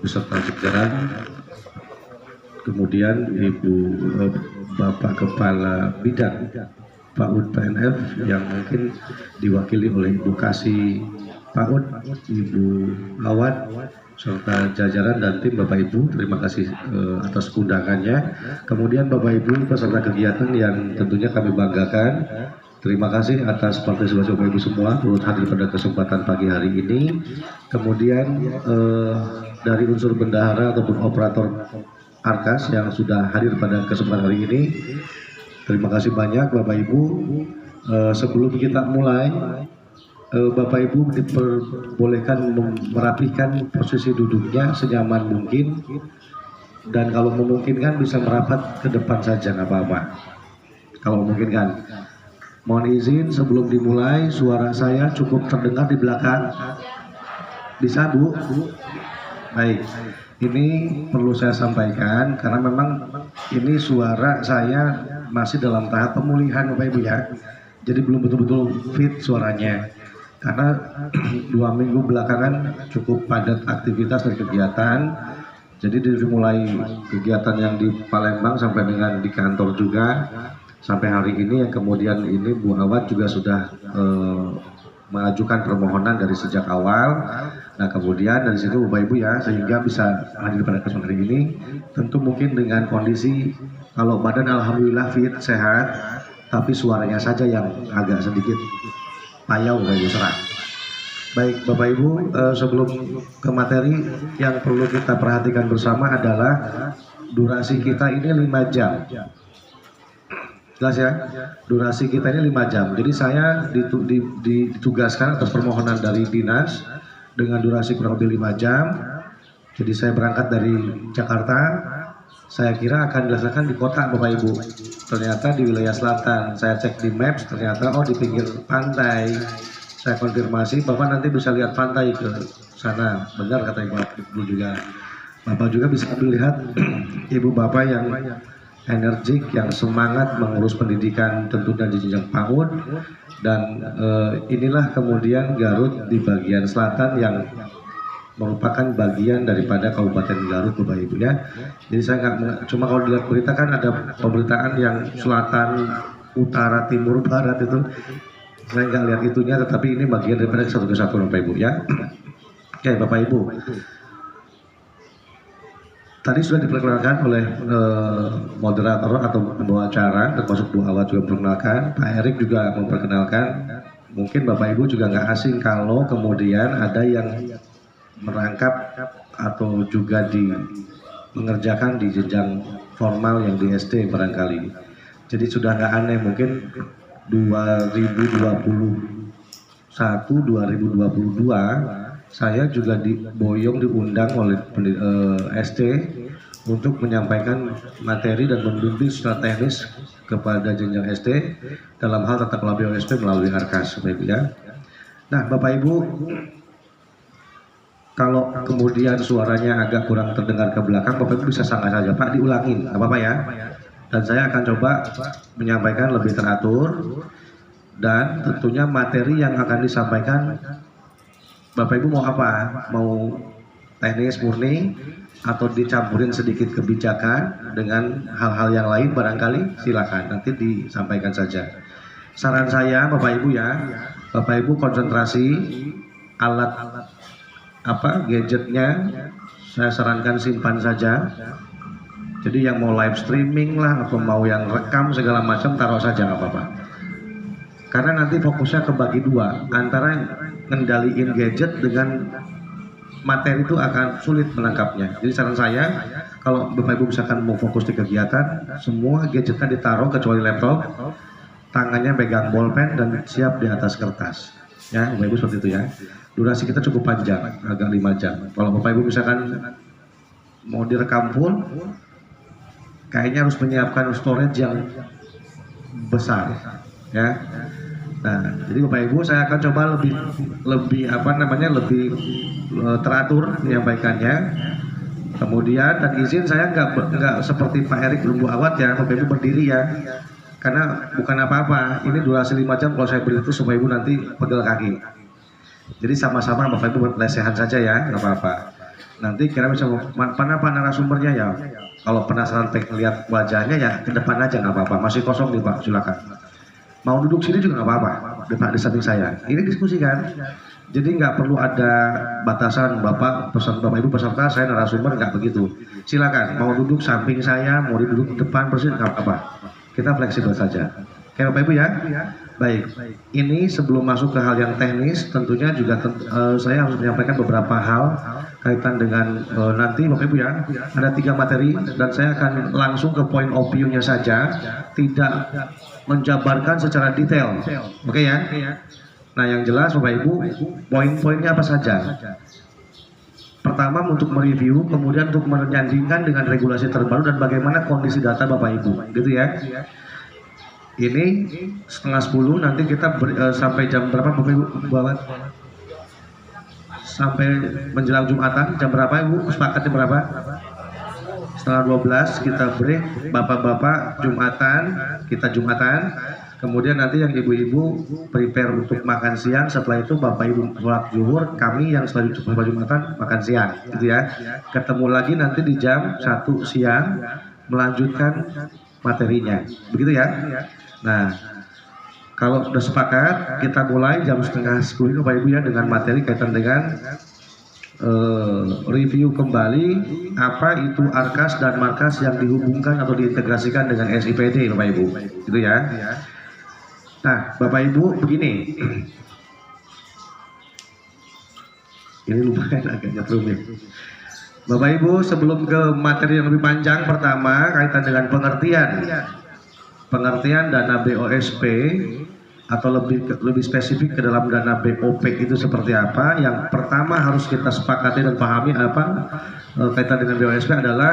beserta jajaran, kemudian Bapak Kepala Bidang PAUD PNF yang mungkin diwakili oleh Ibu Kasih PAUD, Ibu Awad, serta jajaran dan tim Bapak Ibu. Terima kasih atas undangannya. Kemudian Bapak Ibu peserta kegiatan yang tentunya kami banggakan, terima kasih atas partisipasi Bapak Ibu semua turut hadir pada kesempatan pagi hari ini. Kemudian dari unsur bendahara ataupun operator Arkas yang sudah hadir pada kesempatan hari ini, terima kasih banyak Bapak Ibu. Sebelum kita mulai, Bapak Ibu diperbolehkan merapihkan posisi duduknya senyaman mungkin, dan kalau memungkinkan bisa merapat ke depan saja, nggak apa-apa. Kalau memungkinkan, mohon izin sebelum dimulai, suara saya cukup terdengar di belakang. Bisa Bu? Baik, ini perlu saya sampaikan karena memang ini suara saya masih dalam tahap pemulihan Bapak Ibu ya. Jadi belum betul-betul fit suaranya. Karena 2 minggu belakangan cukup padat aktivitas dan kegiatan. Jadi dari mulai kegiatan yang di Palembang sampai dengan di kantor juga sampai hari ini, yang kemudian ini Bu Awad juga sudah mengajukan permohonan dari sejak awal. Nah kemudian dari situ Bapak Ibu ya, sehingga bisa hadir pada kesempatan hari ini. Tentu mungkin dengan kondisi kalau badan alhamdulillah fit sehat, tapi suaranya saja yang agak sedikit payau Bapak Ibu serang. Baik Bapak Ibu, sebelum ke materi, yang perlu kita perhatikan bersama adalah durasi kita ini 5 jam. Jelas ya, durasi kita ini 5 jam. Jadi saya ditugaskan atas permohonan dari dinas dengan durasi kurang lebih 5 jam. Jadi saya berangkat dari Jakarta, saya kira akan dilaksanakan di kota Bapak Ibu. Ternyata di wilayah selatan. Saya cek di maps, ternyata di pinggir pantai. Saya konfirmasi Bapak nanti bisa lihat pantai ke sana. Benar kata Ibu juga. Bapak juga bisa melihat Ibu Bapak yang energik, yang semangat mengurus pendidikan tentunya di jenjang PAUD. Dan inilah kemudian Garut di bagian selatan yang merupakan bagian daripada Kabupaten Garut Bapak Ibu ya. Jadi saya nggak, cuma kalau dilihat berita kan ada pemberitaan yang selatan, utara, timur, barat itu. Saya nggak lihat itunya, tetapi ini bagian daripada satu kesatuan Bapak Ibu ya. Oke Bapak Ibu. Tadi sudah diperkenalkan oleh moderator atau pembawa acara, termasuk Bu Awad juga memperkenalkan, Pak Erik juga memperkenalkan. Mungkin Bapak Ibu juga nggak asing kalau kemudian ada yang merangkap atau juga mengerjakan di jenjang formal yang di SD barangkali. Jadi sudah nggak aneh, mungkin 2021, 2022 saya juga diundang oleh SD untuk menyampaikan materi dan membimbing secara teknis kepada jenjang SD dalam hal tata kelola BOSP melalui Arkas Bapak Ibu ya. Nah Bapak Ibu, kalau kemudian suaranya agak kurang terdengar ke belakang, Bapak Ibu bisa sanggah saja Pak, diulangin, apa-apa ya. Dan saya akan coba menyampaikan lebih teratur, dan tentunya materi yang akan disampaikan Bapak Ibu mau apa? Mau teknis murni atau dicampurin sedikit kebijakan dengan hal-hal yang lain barangkali, silakan nanti disampaikan saja. Saran saya Bapak Ibu ya, Bapak Ibu konsentrasi alat gadgetnya, saya sarankan simpan saja. Jadi yang mau live streaming lah atau mau yang rekam segala macam taruh saja nggak apa-apa. Karena nanti fokusnya kebagi dua, antara ngendaliin gadget dengan materi itu akan sulit menangkapnya. Jadi saran saya, kalau Bapak Ibu misalkan mau fokus di kegiatan, semua gadgetnya ditaruh kecuali laptop, tangannya pegang bolpen dan siap di atas kertas. Ya, Bapak Ibu seperti itu ya. Durasi kita cukup panjang, agak 5 jam. Kalau Bapak Ibu misalkan mau direkam full, kayaknya harus menyiapkan storage yang besar, ya. Nah, jadi Bapak Ibu saya akan coba lebih teratur menyampaikannya. Kemudian dan izin saya nggak seperti Pak Erik belum Bu Awad ya, Bapak Ibu berdiri ya. Karena bukan apa-apa, ini durasi 5 jam kalau saya berdiri itu supaya Ibu nanti pegel kaki. Jadi sama-sama Bapak Ibu lesehan saja ya, nggak apa-apa. Nanti kira bisa mana Pak narasumbernya ya. Kalau penasaran pengen lihat wajahnya ya ke depan aja nggak apa-apa. Masih kosong nih Pak, silakan. Mau duduk sini juga nggak apa-apa. Di samping saya. Ini diskusi kan. Jadi nggak perlu ada batasan Bapak Ibu peserta, saya narasumber nggak begitu. Silakan. Mau duduk samping saya, mau duduk depan persis nggak apa-apa. Kita fleksibel saja. Oke Bapak Ibu ya. Baik, ini sebelum masuk ke hal yang teknis, tentunya juga saya harus menyampaikan beberapa hal kaitan dengan nanti Bapak Ibu ya, ada 3 materi dan saya akan langsung ke point of view-nya saja, tidak menjabarkan secara detail, oke ya? Nah yang jelas Bapak Ibu, poin-poinnya apa saja? Pertama untuk mereview, kemudian untuk menyandingkan dengan regulasi terbaru dan bagaimana kondisi data Bapak Ibu, gitu ya? Ini 9:30 nanti kita sampai jam berapa Bapak Ibu? Sampai menjelang Jumatan jam berapa Ibu? Sepakat jam berapa? Setengah 12 kita break. Bapak-bapak Jumatan, kita Jumatan. Kemudian nanti yang ibu-ibu prepare untuk makan siang. Setelah itu Bapak Ibu sholat zuhur, kami yang selanjutnya Jumatan makan siang, gitu ya. Ketemu lagi nanti di jam 1 siang melanjutkan materinya, begitu ya. Nah, kalau sudah sepakat, kita mulai jam 9:30 Bapak Ibu ya dengan materi kaitan dengan review kembali apa itu Arkas dan Markas yang dihubungkan atau diintegrasikan dengan SIPD Bapak Ibu, gitu ya. Nah, Bapak Ibu begini, ini lumayan agak rumit. Bapak Ibu sebelum ke materi yang lebih panjang, pertama kaitan dengan pengertian dana BOSP atau lebih spesifik ke dalam dana BOP itu seperti apa. Yang pertama harus kita sepakati dan pahami apa kaitan dengan BOSP adalah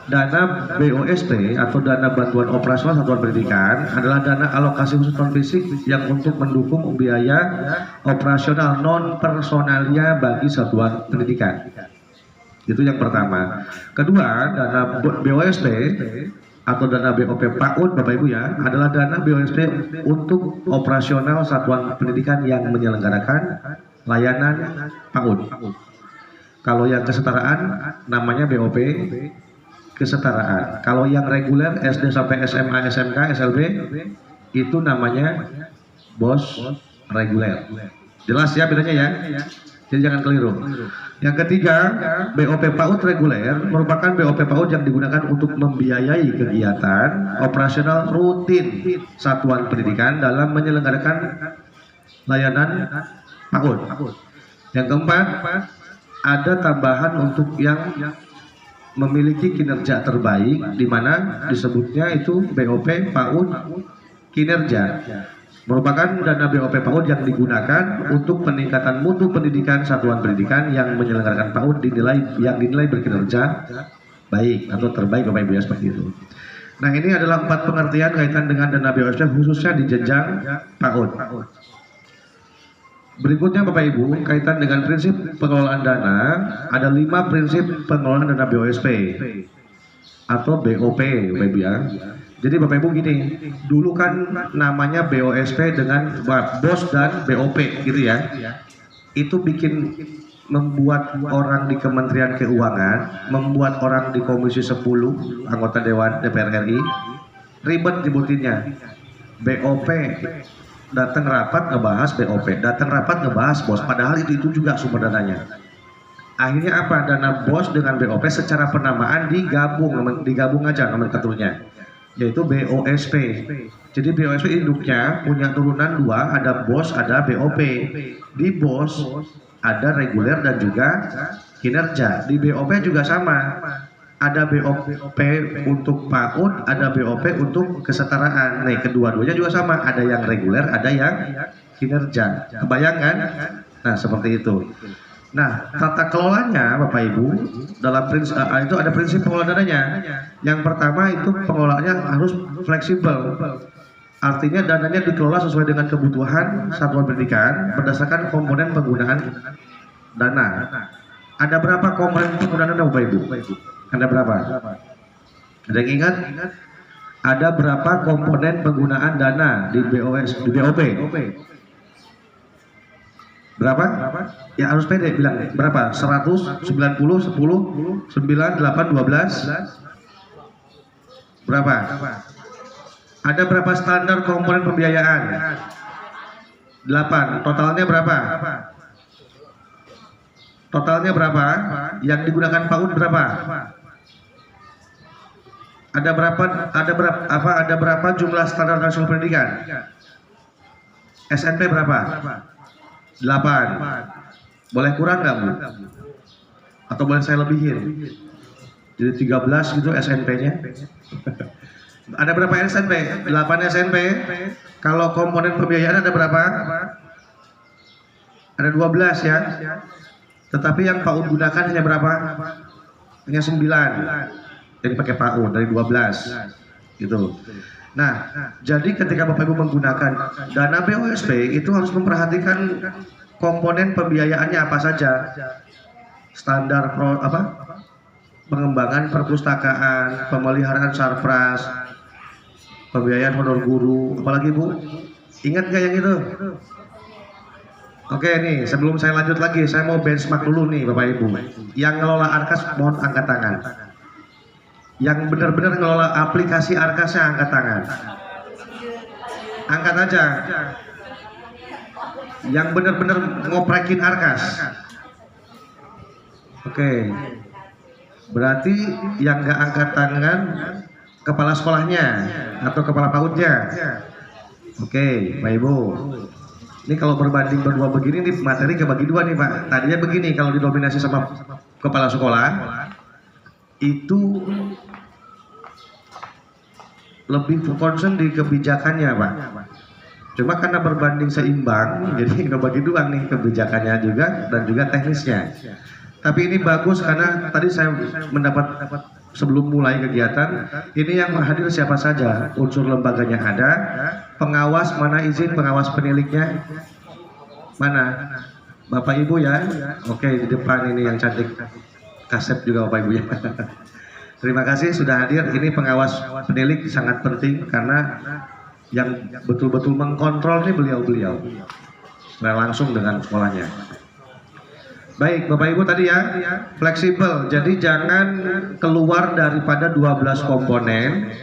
dana BOSP atau dana bantuan operasional satuan pendidikan adalah dana alokasi khusus non fisik yang untuk mendukung biaya operasional non personalia bagi satuan pendidikan. Itu yang pertama. Kedua, dana BOSP atau dana BOP PAUD Bapak Ibu ya adalah dana BOSP untuk operasional satuan pendidikan yang menyelenggarakan layanan PAUD. Kalau yang kesetaraan namanya BOP kesetaraan. Kalau yang reguler SD sampai SMA, SMK, SLB itu namanya BOS reguler. Jelas ya bedanya ya? Jadi jangan keliru. Yang ketiga, BOP PAUD reguler merupakan BOP PAUD yang digunakan untuk membiayai kegiatan operasional rutin satuan pendidikan dalam menyelenggarakan layanan PAUD. Yang keempat, ada tambahan untuk yang memiliki kinerja terbaik, di mana disebutnya itu BOP PAUD kinerja. Merupakan dana BOP PAUD yang digunakan untuk peningkatan mutu pendidikan satuan pendidikan yang menyelenggarakan PAUD yang dinilai berkinerja baik atau terbaik Bapak Ibu ya, seperti itu. Nah, ini adalah 4 pengertian kaitan dengan dana BOSP khususnya di jenjang PAUD. Berikutnya Bapak Ibu kaitan dengan prinsip pengelolaan dana, ada 5 prinsip pengelolaan dana BOSP atau BOP Bapak Ibu ya. Jadi Bapak Ibu gini, dulu kan namanya BOSP dengan BOS dan BOP gitu ya. Itu membuat orang di Kementerian Keuangan, membuat orang di Komisi 10 anggota Dewan DPR RI ribet nyebutinnya. BOP datang rapat ngebahas BOP, datang rapat ngebahas BOS, padahal itu juga sumber dananya. Akhirnya apa? Dana BOS dengan BOP secara penamaan digabung aja nomenklaturnya, yaitu BOSP. Jadi BOSP induknya punya turunan 2, ada BOS, ada BOP. Di BOS ada reguler dan juga kinerja. Di BOP juga sama. Ada BOP untuk PAUD, ada BOP untuk kesetaraan. Nah, kedua-duanya juga sama. Ada yang reguler, ada yang kinerja. Kebayangkan? Nah, seperti itu. Nah, tata kelolanya Bapak Ibu dalam prinsip itu ada prinsip pengelolaan dananya. Yang pertama itu pengelolaannya harus fleksibel. Artinya dananya dikelola sesuai dengan kebutuhan satuan pendidikan berdasarkan komponen penggunaan dana. Ada berapa komponen penggunaan dana Bapak Ibu? Ada berapa? Ada yang ingat? Ada berapa komponen penggunaan dana di BOP? Berapa? Ya harus pede bilang berapa? 100, 90, 10, 9, 8, 12. Berapa? Ada berapa standar komponen pembiayaan? 8. Totalnya berapa? Totalnya berapa? Yang digunakan PAUD berapa? Ada berapa jumlah standar nasional pendidikan? SNP berapa? 8. Boleh kurang nggak, Bu? Atau boleh saya lebihin? Jadi 13 gitu SNP-nya. Ada berapa SNP? 8 SNP. Kalau komponen pembiayaan ada berapa? Ada 12 ya. Tetapi yang PAUD gunakan hanya berapa? Hanya 9. Jadi pakai PAUD dari 12. Gitu. Nah, jadi ketika Bapak Ibu menggunakan dana BOSP itu harus memperhatikan komponen pembiayaannya apa saja. Standar pengembangan perpustakaan, pemeliharaan sarpras, pembiayaan honor guru, apalagi Bu? Ingat nggak yang itu? Oke nih, sebelum saya lanjut lagi, saya mau benchmark dulu nih Bapak Ibu. Yang ngelola Arkas mohon angkat tangan. Yang benar-benar ngelola aplikasi Arkasnya angkat tangan. Angkat aja. Yang benar-benar ngoprekin Arkas. Oke. Berarti yang nggak angkat tangan kepala sekolahnya atau kepala PAUD-nya. Oke, Pak Ibu. Ini kalau berbanding berdua begini nih materi kebagi dua nih Pak. Tadinya begini kalau didominasi sama kepala sekolah itu lebih concern di kebijakannya Pak. Cuma karena berbanding seimbang jadi kebagi dua nih kebijakannya juga dan juga teknisnya. Tapi ini bagus karena tadi saya mendapat sebelum mulai kegiatan ini yang hadir siapa saja, unsur lembaganya ada, pengawas mana izin pengawas peniliknya mana, Bapak Ibu ya. Oke, di depan ini yang cantik Kasep juga Bapak Ibu ya. Terima kasih sudah hadir. Ini pengawas penilik sangat penting karena yang betul-betul mengkontrol ini beliau-beliau langsung dengan sekolahnya. Baik Bapak Ibu tadi ya, fleksibel, jadi jangan keluar daripada 12 komponen.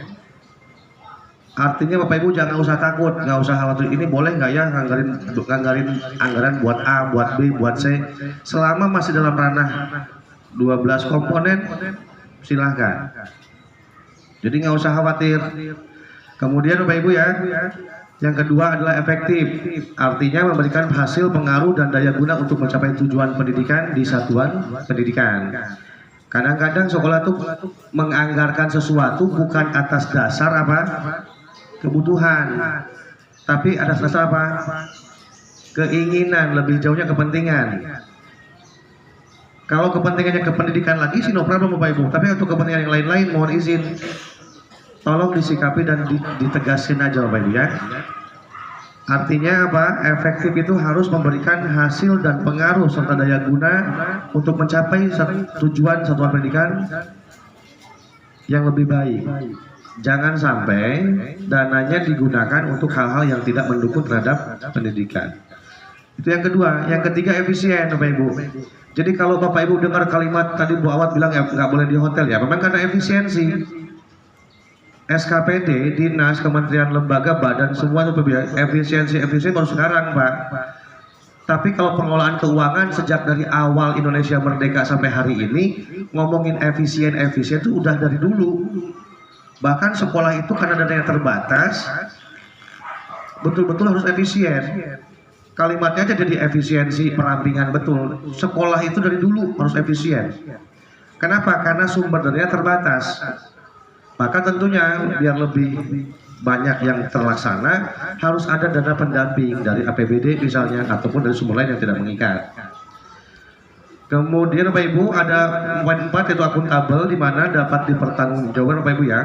Artinya Bapak Ibu jangan usah takut, nggak usah khawatir ini boleh nggak ya nganggarin anggaran buat A, buat B, buat C. Selama masih dalam ranah 12 komponen silahkan. Jadi nggak usah khawatir. Kemudian Bapak Ibu ya, yang kedua adalah efektif, artinya memberikan hasil pengaruh dan daya guna untuk mencapai tujuan pendidikan di satuan pendidikan. Kadang-kadang sekolah tuh menganggarkan sesuatu bukan atas dasar kebutuhan, tapi atas dasar keinginan, lebih jauhnya kepentingan. Kalau kepentingannya ke pendidikan lagi sih no problem Bapak Ibu, tapi untuk kepentingan yang lain-lain mohon izin tolong disikapi dan ditegaskan aja Bapak Ibu ya. Artinya efektif itu harus memberikan hasil dan pengaruh serta daya guna untuk mencapai tujuan satuan pendidikan yang lebih baik. Jangan sampai dananya digunakan untuk hal-hal yang tidak mendukung terhadap pendidikan. Itu yang kedua. Yang ketiga efisien Bapak Ibu. Jadi kalau Bapak Ibu dengar kalimat tadi Bu Awat bilang ya nggak boleh di hotel ya, memang karena efisiensi. SKPD, dinas, kementerian, lembaga, badan, semua itu efisiensi baru sekarang Pak. Tapi kalau pengelolaan keuangan sejak dari awal Indonesia merdeka sampai hari ini ngomongin efisien itu udah dari dulu. Bahkan sekolah itu karena dananya terbatas, betul-betul harus efisien. Kalimatnya aja jadi efisiensi perampingan betul. Sekolah itu dari dulu harus efisien. Kenapa? Karena sumber dananya terbatas. Maka tentunya biar lebih banyak yang terlaksana harus ada dana pendamping dari APBD misalnya ataupun dari sumber lain yang tidak mengikat. Kemudian Bapak Ibu ada poin 4 yaitu akuntabel, di mana dapat dipertanggungjawabkan Bapak Ibu ya.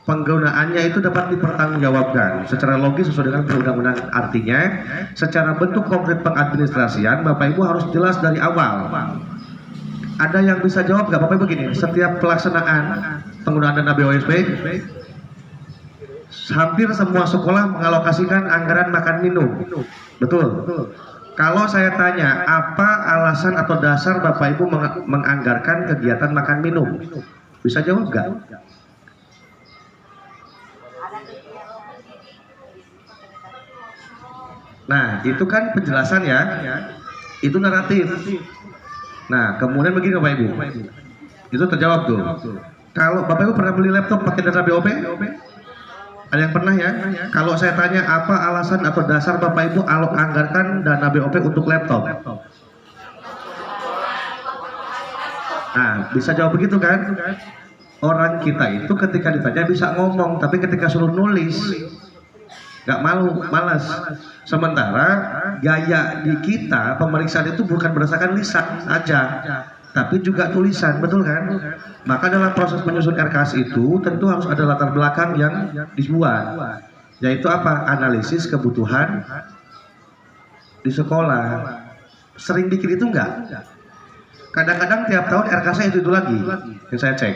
Penggunaannya itu dapat dipertanggungjawabkan secara logis sesuai dengan perundang-undangan. Artinya secara bentuk konkret pengadministrasian Bapak Ibu harus jelas dari awal. Ada yang bisa jawab nggak Bapak Ibu begini, setiap pelaksanaan penggunaan dana BOSP hampir semua sekolah mengalokasikan anggaran makan minum, betul? Kalau saya tanya, apa alasan atau dasar Bapak Ibu menganggarkan kegiatan makan minum? Bisa jawab nggak? Nah, itu kan penjelasan ya. Itu naratif. Nah, kemudian begini Bapak Ibu. Itu terjawab tuh. Kalau Bapak Ibu pernah beli laptop pakai data BOP? Ada yang pernah ya? Kalau saya tanya apa alasan atau dasar Bapak Ibu anggarkan dana BOP untuk laptop? Nah, bisa jawab begitu kan? Orang kita itu ketika ditanya bisa ngomong, tapi ketika suruh nulis nggak malu, malas. Sementara gaya di kita pemeriksaan itu bukan berdasarkan lisan aja, tapi juga tulisan, betul kan? Maka dalam proses menyusun RKS itu tentu harus ada latar belakang yang dibuat, yaitu apa? Analisis kebutuhan di sekolah. Sering bikin itu enggak? Kadang-kadang tiap tahun RKS itu lagi yang saya cek.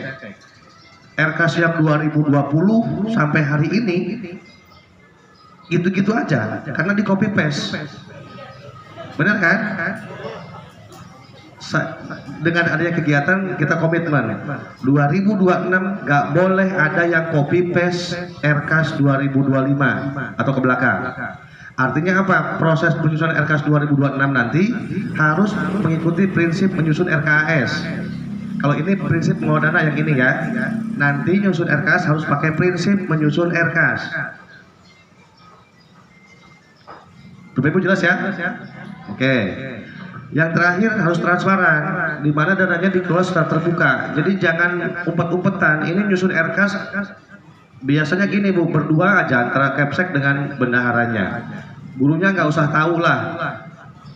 RKS yang 2020 sampai hari ini gitu-gitu aja, karena di copy paste. Benar kan? Dengan adanya kegiatan kita komitmen 2026 nggak boleh ada yang copy paste RKS 2025 atau ke belakang. Artinya apa? Proses penyusunan RKS 2026 nanti harus mengikuti prinsip menyusun RKS. Kalau ini prinsip pengelolaan dana yang ini ya, nanti menyusun RKS harus pakai prinsip menyusun RKS. Bapak Ibu jelas ya? Oke. Yang terakhir harus transparan, di mana dananya dikelola secara terbuka. Jadi jangan umpet-umpetan. Ini nyusun RKS biasanya gini Bu, berdua aja antara Kepsek dengan bendaharanya. Gurunya nggak usah tahu lah.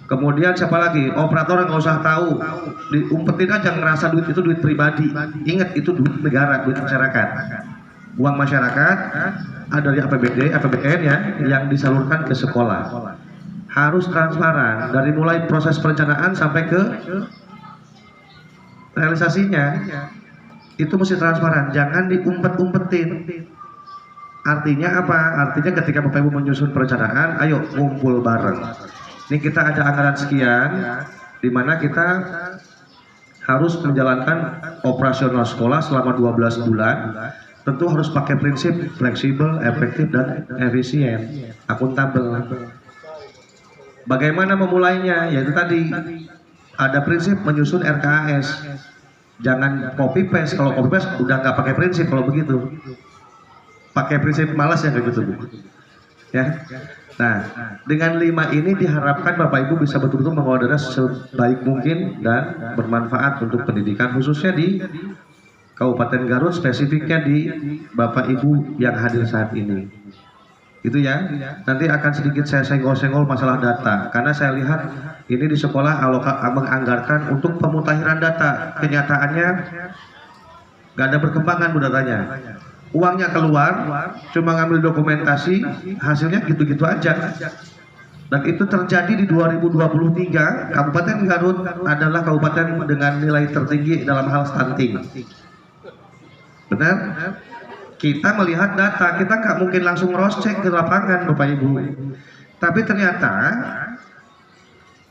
Kemudian siapa lagi? Operator nggak usah tahu. Diumpetin aja, ngerasa duit itu duit pribadi. Ingat itu duit negara, duit masyarakat. Uang masyarakat ada dari APBD, APBN ya, yang disalurkan ke sekolah. Harus transparan dari mulai proses perencanaan sampai ke realisasinya. Itu mesti transparan, jangan diumpet-umpetin. Artinya apa? Artinya ketika Bapak Ibu menyusun perencanaan, ayo ngumpul bareng. Ini kita ada anggaran sekian, di mana kita harus menjalankan operasional sekolah selama 12 bulan. Tentu harus pakai prinsip fleksibel, efektif, dan efisien, akuntabel. Bagaimana memulainya? Yaitu tadi ada prinsip menyusun RKS. Jangan copy paste. Kalau copy paste udah nggak pakai prinsip. Kalau begitu, pakai prinsip malas ya kayak gitu Bu. Ya. Nah, dengan 5 ini diharapkan Bapak Ibu bisa betul-betul mengelola dana sebaik mungkin dan bermanfaat untuk pendidikan, khususnya di Kabupaten Garut, spesifiknya di Bapak Ibu yang hadir saat ini. Itu ya. Nanti akan sedikit saya senggol-senggol masalah data, karena saya lihat ini di sekolah menganggarkan untuk pemutahiran data. Kenyataannya nggak ada perkembangan Bu datanya. Uangnya keluar, cuma ngambil dokumentasi, hasilnya gitu-gitu aja. Dan itu terjadi di 2023. Kabupaten Garut adalah kabupaten dengan nilai tertinggi dalam hal stunting. Benar? Kita melihat data, kita nggak mungkin langsung cross check ke lapangan Bapak Ibu. Tapi ternyata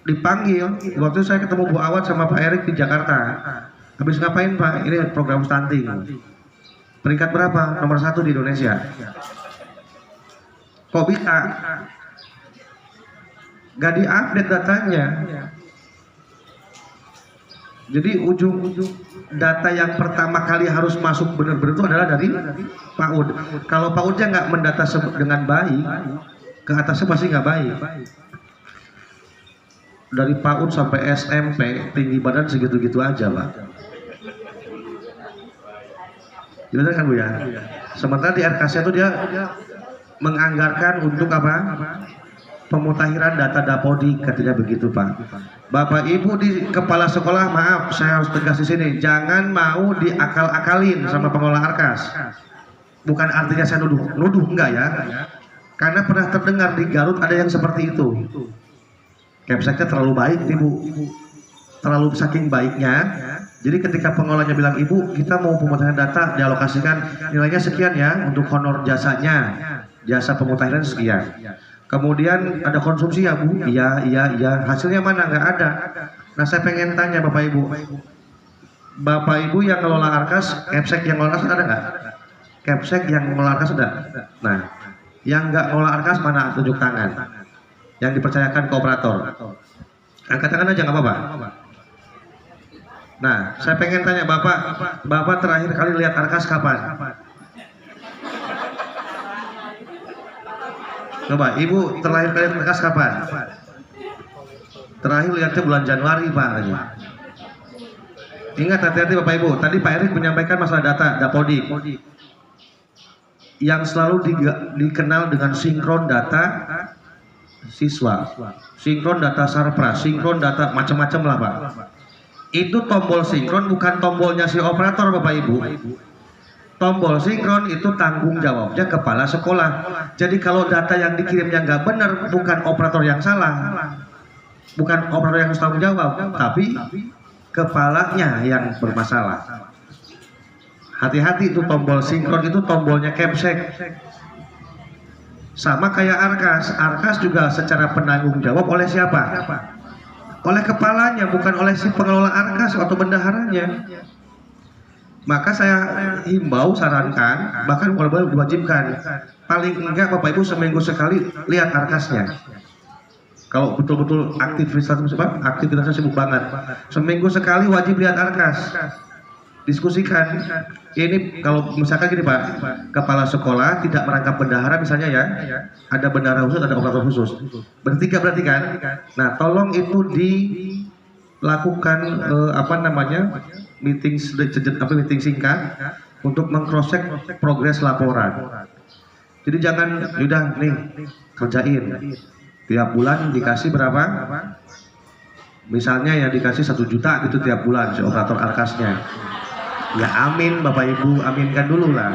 dipanggil, waktu saya ketemu Bu Awad sama Pak Erik di Jakarta. Habis ngapain Pak? Ini program stunting. Peringkat berapa? Nomor 1 di Indonesia. Kok bisa? Gak diupdate datanya. Jadi ujung-ujung data yang pertama kali harus masuk benar-benar itu adalah dari PAUD. Kalau PAUDnya nggak mendata dengan baik, ke atasnya pasti nggak baik. Dari PAUD sampai SMP tinggi badan segitu-gitu aja Pak. Gimana kan Bu ya? Sementara di RKS itu dia menganggarkan untuk apa? Pemutakhiran data Dapodi, ketika begitu Pak. Bapak Ibu di kepala sekolah, maaf saya harus tegas di sini, jangan mau diakal-akalin sama pengelola RKS. Bukan artinya saya nuduh enggak ya. Karena pernah terdengar di Garut ada yang seperti itu. Kepseknya terlalu baik nih Bu. Terlalu saking baiknya. Jadi ketika pengelolanya bilang, Ibu kita mau pemutakhiran data dialokasikan nilainya sekian ya untuk honor jasanya, jasa pemutakhiran sekian. Kemudian ada konsumsi ya Bu? Iya, iya, iya. Hasilnya mana? Nggak ada. Nah saya pengen tanya Bapak Ibu. Bapak Ibu yang ngelola Arkas, Kepsek yang ngelola Arkas ada nggak? Kepsek yang ngelola Arkas ada? Nah, yang nggak ngelola Arkas mana? Tunjuk tangan. Yang dipercayakan ke operator. Angkat tangan aja nggak apa-apa. Nah, saya pengen tanya Bapak terakhir kali lihat Arkas kapan? Coba, Ibu terakhir kali Arkas kapan? Terakhir lihatnya bulan Januari, Pak. Ingat hati-hati Bapak Ibu. Tadi Pak Erik menyampaikan masalah data, Dapodik, yang selalu dikenal dengan sinkron data siswa, sinkron data sarpras, sinkron data macam-macam lah Pak. Itu tombol sinkron bukan tombolnya si operator Bapak Ibu. Tombol sinkron itu tanggung jawabnya kepala sekolah. Jadi kalau data yang dikirimnya nggak benar, bukan operator yang salah, bukan operator yang harus tanggung jawab, tapi kepalanya yang bermasalah. Hati-hati itu tombol sinkron itu tombolnya Kepsek. Sama kayak Arkas. Arkas juga secara penanggung jawab oleh siapa? Oleh kepalanya, bukan oleh si pengelola Arkas atau bendaharanya. Maka saya himbau, sarankan, bahkan kalau boleh diwajibkan, paling enggak Bapak Ibu seminggu sekali lihat Arkasnya. Kalau betul-betul aktivitasnya sibuk banget, seminggu sekali wajib lihat Arkas. Diskusikan. Ini kalau misalkan gini Pak, kepala sekolah tidak merangkap bendahara misalnya ya, ada bendahara khusus, ada operator khusus, bertiga berarti kan. Nah tolong itu dilakukan meeting singkat untuk mengcrosscheck progres laporan. Jadi jangan udah nih kerjain tiap bulan dikasih berapa, misalnya ya dikasih 1 juta gitu tiap bulan si operator Arkasnya. Ya amin Bapak Ibu, aminkan dulu lah.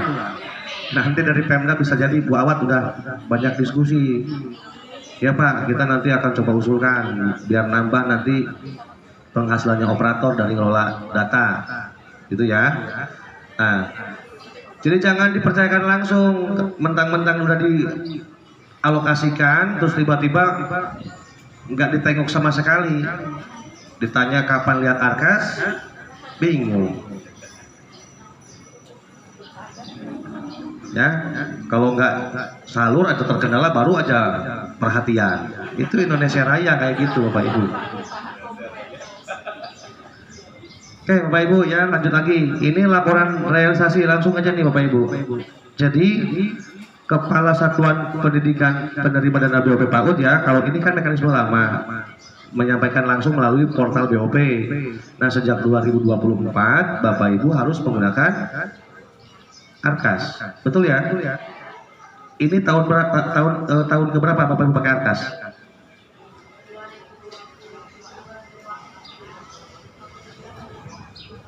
Nanti dari Pemda bisa jadi Bu Awat udah banyak diskusi. Ya Pak, kita nanti akan coba usulkan biar nambah nanti penghasilannya operator dari ngelola data, gitu ya. Nah, jadi jangan dipercayakan langsung, mentang-mentang udah dialokasikan, terus tiba-tiba nggak ditengok sama sekali. Ditanya kapan lihat Arkas, bingung. Ya, kalau nggak salur atau terkendala baru aja perhatian. Itu Indonesia Raya kayak gitu Bapak Ibu. Oke Bapak Ibu ya, lanjut lagi. Ini laporan realisasi langsung aja nih Bapak Ibu. Jadi Kepala Satuan Pendidikan Penerima Dana BOP PAUD ya, kalau ini kan mekanisme lama, menyampaikan langsung melalui portal BOP. Nah sejak 2024 Bapak Ibu harus menggunakan Arkas, betul ya? Ini tahun keberapa Bapak Ibu pakai Arkas?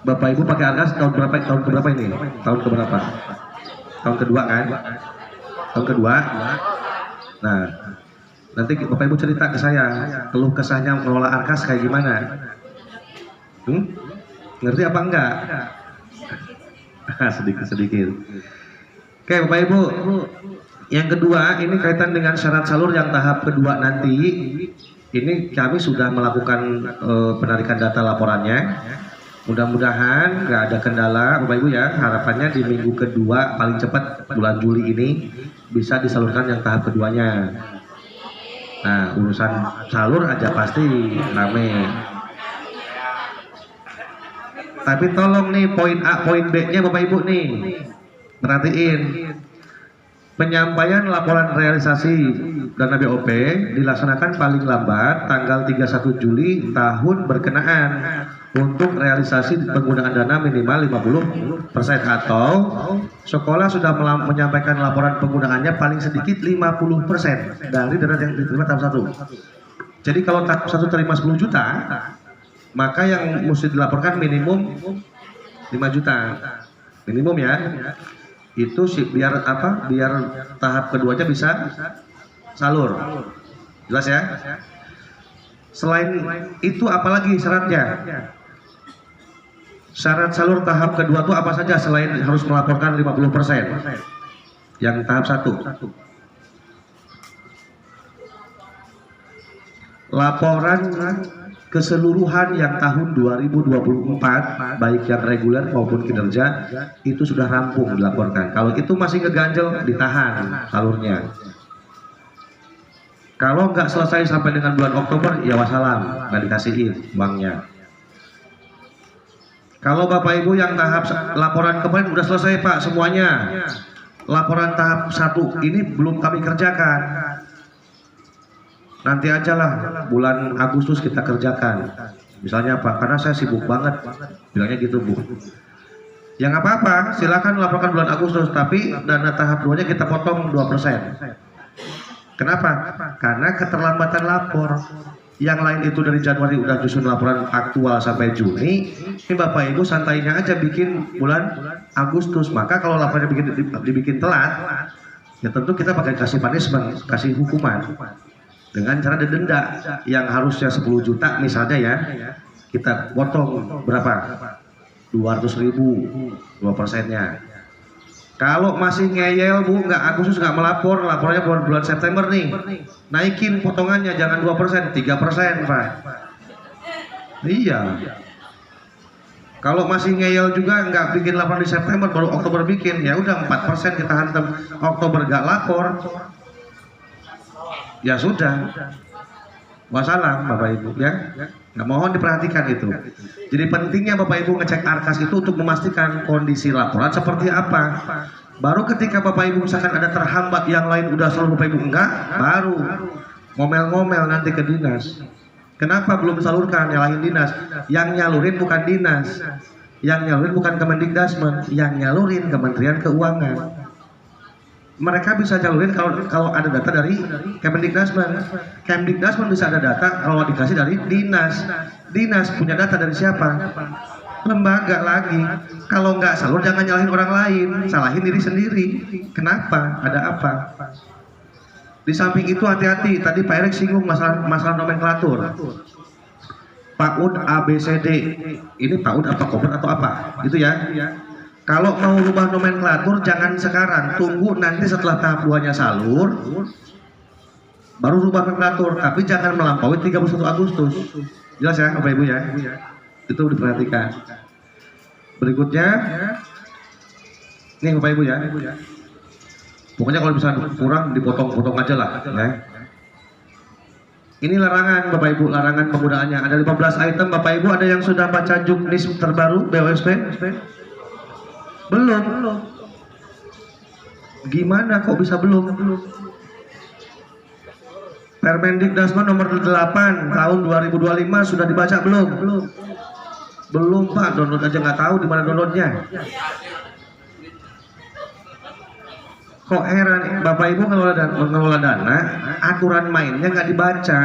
Bapak Ibu pakai Arkas tahun keberapa ini? Tahun keberapa? Tahun kedua kan? Tahun kedua. Nah, nanti Bapak Ibu cerita ke saya, keluh kesahnya mengelola Arkas kayak gimana? Ngerti apa enggak? Sedikit-sedikit. Oke Bapak Ibu, yang kedua ini kaitan dengan syarat salur yang tahap kedua nanti. Ini kami sudah melakukan penarikan data laporannya. Mudah-mudahan nggak ada kendala Bapak Ibu ya. Harapannya di minggu kedua paling cepat bulan Juli ini bisa disalurkan yang tahap keduanya. Nah urusan salur aja pasti rame. Tapi tolong nih poin A, poin B-nya Bapak Ibu nih, perhatiin. Penyampaian laporan realisasi dana BOP dilaksanakan paling lambat tanggal 31 Juli tahun berkenaan untuk realisasi penggunaan dana minimal 50% atau sekolah sudah menyampaikan laporan penggunaannya paling sedikit 50% dari dana yang diterima tahap 1. Jadi kalau tahap 1 terima 10 juta, maka yang mesti dilaporkan minimum 5 juta minimum ya. Itu sih biar tahap keduanya bisa salur. Jelas ya? Selain itu apalagi syaratnya? Syarat salur tahap kedua itu apa saja selain harus melaporkan 50% yang tahap 1? laporan keseluruhan yang tahun 2024 baik yang reguler maupun kinerja itu sudah rampung dilaporkan. Kalau itu masih ngeganjel, ditahan salurnya. Kalau nggak selesai sampai dengan bulan Oktober, ya wassalam, nggak dikasihin uangnya. Kalau Bapak Ibu yang tahap laporan kemarin udah selesai Pak semuanya, laporan tahap 1 ini belum kami kerjakan, nanti aja lah bulan Agustus kita kerjakan. Misalnya Pak, karena saya sibuk banget, bilangnya gitu Bu. Ya nggak apa-apa, silakan laporkan bulan Agustus, tapi dana tahap 2-nya kita potong 2%. Kenapa? Karena keterlambatan lapor. Yang lain itu dari Januari udah nyusun laporan aktual sampai Juni. Ini Bapak Ibu santainya aja bikin bulan Agustus. Maka kalau laporannya dibikin telat, ya tentu kita pakai kasih punishment, kasih hukuman dengan cara denda yang harusnya 10 juta misalnya ya, kita potong berapa? 200.000, 2%-nya. Kalau masih ngeyel Bu, nggak Agustus nggak melapor, laporannya bulan September nih, naikin potongannya jangan 2%, 3% Pak. Iya. Kalau masih ngeyel juga nggak bikin laporan di September, baru Oktober bikin, ya udah 4% kita hantam. Oktober nggak lapor, ya sudah, wassalam Bapak Ibu ya. Nah, mohon diperhatikan itu. Jadi pentingnya Bapak Ibu ngecek Arkas itu untuk memastikan kondisi laporan seperti apa. Baru ketika Bapak Ibu misalkan ada terhambat yang lain udah selalu Bapak Ibu enggak, baru ngomel-ngomel nanti ke dinas. Kenapa belum disalurkan? Nyalahin dinas. Yang nyalurin bukan dinas. Yang nyalurin bukan Kemendikbudrismen, yang nyalurin Kementerian Keuangan. Mereka bisa jalurin kalau ada data dari Kemendikbudrismen. Kemendikbudrismen bisa ada data kalau dikasih dari dinas. Dinas punya data dari siapa? Lembaga lagi. Kalau nggak salur jangan nyalahin orang lain, salahin diri sendiri. Kenapa? Ada apa? Di samping itu hati-hati. Tadi Pak Erik singgung masalah nomenklatur. PAUD ABCD. Ini PAUD apa koper atau apa? Gitu ya. Kalau mau rubah nomenklatur jangan sekarang, tunggu nanti setelah tahap 2-nya salur baru rubah nomenklatur, tapi jangan melampaui 31 Agustus. Jelas ya Bapak Ibu ya? Itu diperhatikan. Berikutnya nih Bapak Ibu ya. Pokoknya kalau bisa kurang dipotong-potong aja lah ya. Ini larangan Bapak Ibu, larangan penggunaannya. Ada 15 item Bapak Ibu, ada yang sudah baca juknis terbaru BOSP? Belum. Gimana kok bisa belum? Permendikbudrismen nomor 8 tahun 2025 sudah dibaca belum? Belum Pak, download aja nggak tahu di mana downloadnya. Kok heran Bapak Ibu mengelola dana, aturan mainnya nggak dibaca.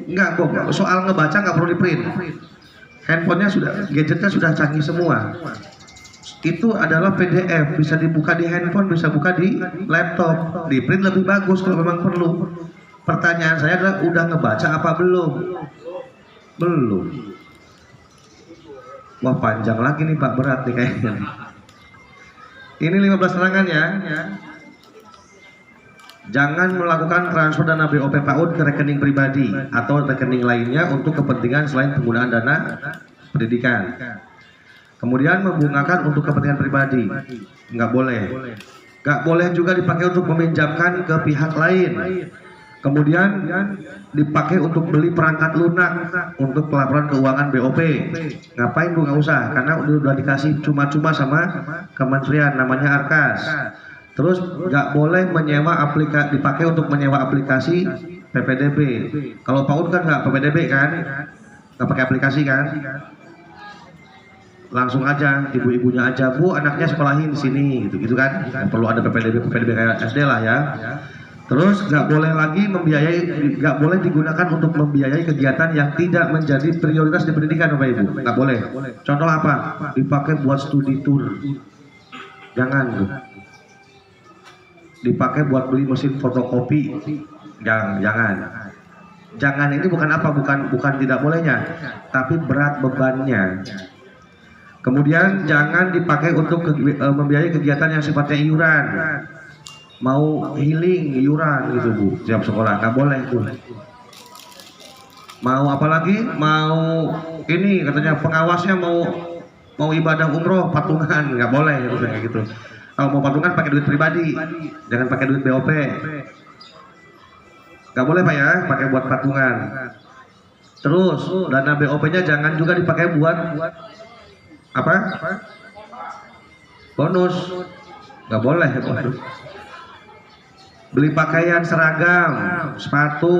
Nggak kok, soal ngebaca nggak perlu di print. Handphonenya sudah, gadgetnya sudah canggih semua. Itu adalah PDF, bisa dibuka di handphone, bisa buka di laptop. Di print lebih bagus kalau memang perlu. Pertanyaan saya adalah udah ngebaca apa belum? Belum. Wah panjang lagi nih Pak, berat nih kayaknya. Ini 15 larangan ya. Jangan melakukan transfer dana BOP PAUD ke rekening pribadi atau rekening lainnya untuk kepentingan selain penggunaan dana pendidikan. Kemudian membungakan untuk kepentingan pribadi, nggak boleh. Nggak boleh juga dipakai untuk meminjamkan ke pihak lain. Kemudian dipakai untuk beli perangkat lunak untuk pelaporan keuangan BOP. Ngapain Bu? Nggak usah, karena udah dikasih cuma-cuma sama kementerian namanya Arkas. Terus nggak boleh menyewa aplikasi, dipakai untuk menyewa aplikasi PPDB. Kalau PAUD kan nggak PPDB kan, nggak pakai aplikasi kan, langsung aja ibu-ibunya aja, Bu anaknya sekolahin di sini, gitu kan. Nggak perlu ada PPDB kayak SD lah ya. Terus nggak boleh lagi membiayai, nggak boleh digunakan untuk membiayai kegiatan yang tidak menjadi prioritas di pendidikan Bapak Ibu. Nggak boleh. Contoh apa? Dipakai buat studi tour, jangan tuh. Dipakai buat beli mesin fotokopi, jangan ini bukan apa, bukan tidak bolehnya, tapi berat bebannya. Kemudian jangan dipakai untuk membiayai kegiatan yang sifatnya iuran. mau healing iuran gitu Bu, siap sekolah nggak boleh tuh. Mau apalagi mau ini katanya pengawasnya mau ibadah umroh patungan nggak boleh kayak gitu. Kalau mau patungan pakai duit pribadi, jangan pakai duit BOP. Nggak boleh Pak ya, pakai buat patungan. Terus dana BOP-nya jangan juga dipakai buat apa? Bonus, nggak boleh bonus. Beli pakaian seragam, sepatu,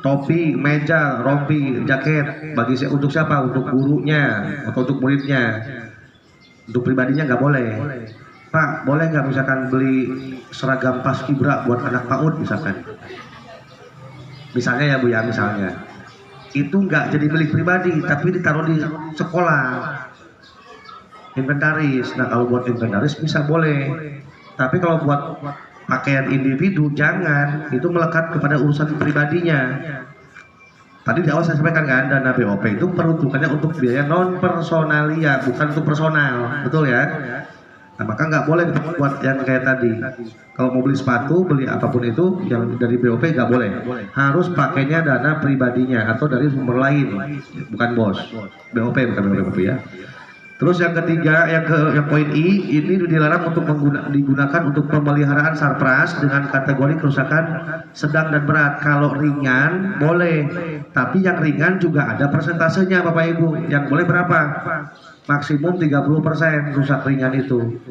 topi, meja, rompi, jaket untuk siapa? Untuk gurunya atau untuk muridnya. Untuk pribadinya nggak boleh. Pak, boleh nggak misalkan beli seragam paskibra buat anak PAUD misalkan? Misalnya ya Bu ya, misalnya. Itu nggak jadi milik pribadi, tapi ditaruh di sekolah. Inventaris. Nah kalau buat inventaris bisa boleh. Tapi kalau buat pakaian individu jangan, itu melekat kepada urusan pribadinya. Tadi di awal saya sampaikan kan, dana BOP itu peruntukannya untuk biaya non personalia, bukan untuk personal, betul ya? Nah maka nggak boleh buat yang kayak tadi. Kalau mau beli sepatu, beli apapun itu yang dari BOP nggak boleh. Harus pakainya dana pribadinya atau dari sumber lain, bukan bos. BOP bukan BOP ya. Terus yang ketiga, yang poin I, ini dilarang untuk digunakan untuk pemeliharaan sarpras dengan kategori kerusakan sedang dan berat. Kalau ringan boleh, tapi yang ringan juga ada persentasenya Bapak Ibu. Yang boleh berapa? Maksimum 30% rusak ringan itu.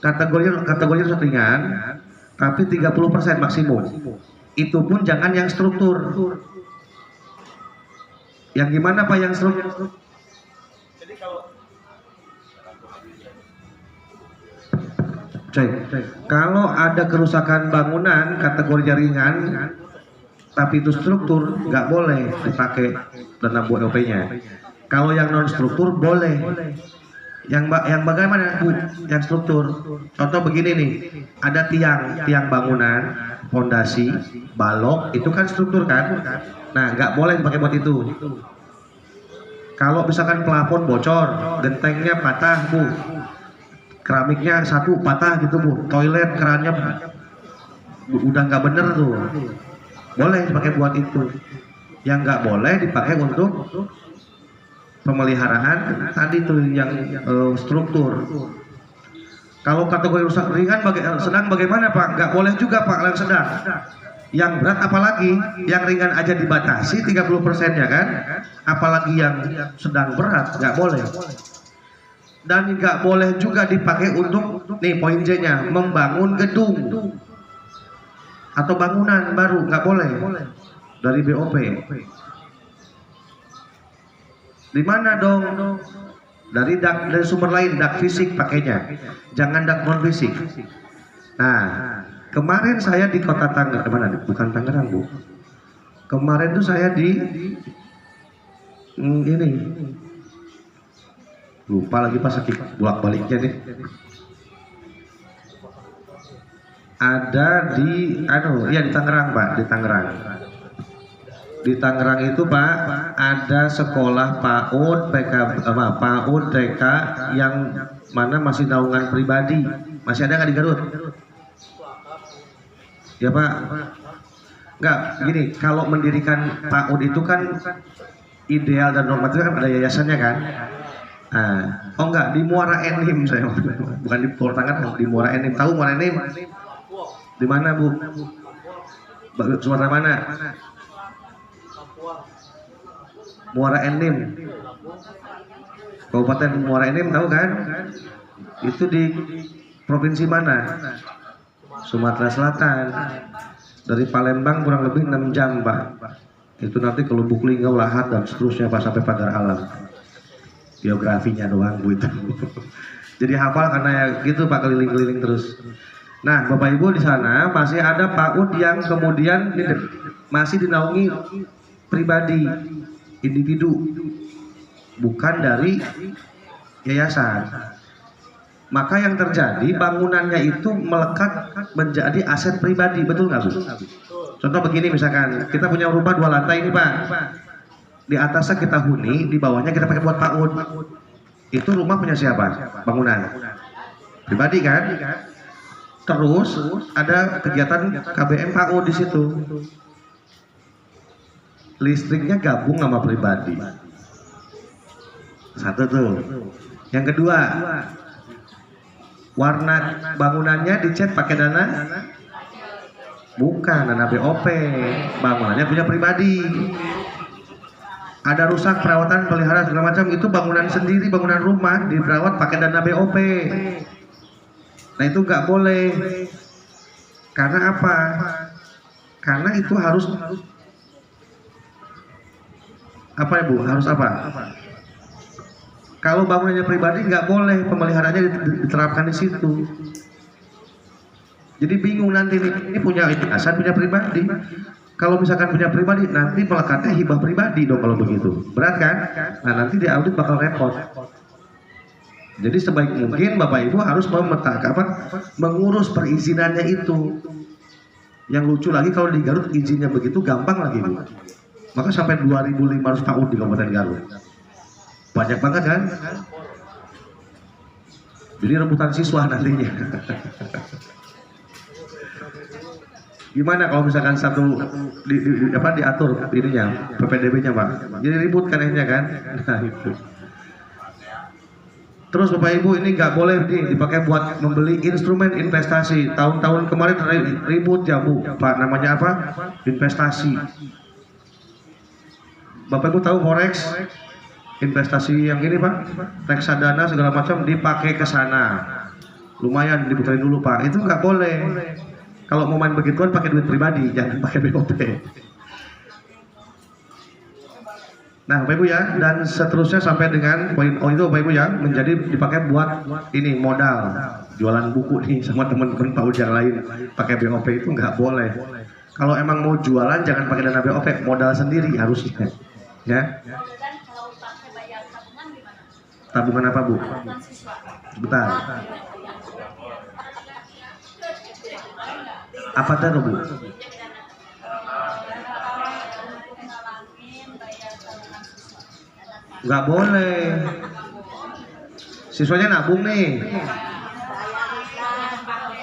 Kategori rusak ringan, tapi 30% maksimum. Itu pun jangan yang struktur. Yang gimana Pak yang struktur? Kalau ada kerusakan bangunan kategori ringan tapi itu struktur nggak boleh dipakai dana BOP-nya. Kalau yang non struktur boleh. Yang bagaimana Bu? Yang struktur. Contoh begini nih, ada tiang bangunan, fondasi, balok, itu kan struktur kan? Nah nggak boleh dipakai buat itu. Kalau misalkan plafon bocor, gentengnya patah Bu, keramiknya satu patah gitu Bu, toilet kerannya udah nggak bener tuh, boleh dipakai buat itu. Yang nggak boleh dipakai untuk pemeliharaan tadi tuh yang struktur. Kalau kategori rusak ringan sedang bagaimana Pak? Nggak boleh juga Pak yang sedang. Yang berat apalagi, yang ringan aja dibatasi 30%-nya kan, apalagi yang sedang berat nggak boleh. Dan nggak boleh juga dipakai untuk nih poin J-nya, membangun gedung atau bangunan baru, nggak boleh dari BOP. Di mana dong? Dari sumber lain, dak fisik pakainya, jangan dak non fisik. Nah kemarin saya di kota Tangerang, mana? Bukan Tangerang Bu. Kemarin tuh saya di ini. Lupa lagi pas sakit bolak-baliknya nih. Ada di di Tangerang Pak, di Tangerang. Di Tangerang itu Pak ada sekolah PAUD PAUD TK yang mana masih naungan pribadi. Masih ada nggak di Garut? Ya Pak. Enggak, gini, kalau mendirikan PAUD itu kan ideal dan normatif kan ada yayasannya kan? Nah, enggak, di Muara Enim saya, bukan di Pulau Tangerang, di Muara Enim. Tahu Muara Enim? Di mana Bu? Sumatera mana? Muara Enim, Kabupaten Muara Enim, tahu kan? Itu di provinsi mana? Sumatera Selatan. Dari Palembang kurang lebih 6 jam Pak. Itu nanti ke Lubuk Linggau, Lahat dan seterusnya Pak sampai Pagar Alam. Biografinya doang Bu itu. Jadi hafal karena ya gitu Pak, keliling-keliling terus. Nah Bapak Ibu di sana masih ada PAUD yang kemudian masih dinaungi pribadi, individu, bukan dari yayasan. Maka yang terjadi bangunannya itu melekat menjadi aset pribadi, betul nggak Bu? Contoh begini misalkan kita punya rumah 2 lantai ini Pak. Di atasnya kita huni, di bawahnya kita pakai buat PAUD. Itu rumah punya siapa? Bangunan pribadi kan? Terus ada kegiatan KBM PAU di situ. Listriknya gabung sama pribadi. Satu tuh. Yang kedua, warna bangunannya dicat pakai dana bukan dana BOP, bangunannya punya pribadi. Ada rusak perawatan pelihara segala macam, itu bangunan sendiri, bangunan rumah diperawat pakai dana BOP. Nah itu nggak boleh. Karena apa? Karena itu harus apa ya Bu? Harus apa? Kalau bangunannya pribadi nggak boleh, pemeliharaannya diterapkan di situ. Jadi bingung nanti ini punya yayasan, punya pribadi. Kalau misalkan punya pribadi, nanti melekatnya hibah pribadi dong kalau begitu. Berat kan? Nah nanti di audit bakal repot. Jadi sebaik mungkin Bapak Ibu harus mengurus perizinannya itu. Yang lucu lagi kalau di Garut izinnya begitu gampang lagi Bu. Maka sampai 2.500 tahun di Kabupaten Garut. Banyak banget kan? Jadi rebutan siswa nantinya. Gimana kalau misalkan satu diatur ininya PPDB-nya Pak? Jadi ribut kan akhirnya kan? Nah itu. Terus Bapak Ibu ini nggak boleh dipakai buat membeli instrumen investasi. Tahun-tahun kemarin ribut ya Bu, Pak namanya apa? Investasi. Bapak Ibu tahu forex? Investasi yang ini Pak, reksadana segala macam dipakai ke sana. Lumayan diputerin dulu Pak. Itu nggak boleh. Kalau mau main begituan pakai duit pribadi, jangan pakai BOP. Nah, Bapak Ibu ya, dan seterusnya sampai dengan poin itu Bapak Ibu ya, menjadi dipakai buat ini modal, jualan buku nih sama teman-teman Pak Ujang lain, pakai BOP itu nggak boleh. Kalau emang mau jualan jangan pakai dana BOP, modal sendiri harusnya, ya. Tabungan apa Bu? Bentar. Apa tuh Bu? Nggak boleh. Siswanya nabung nih.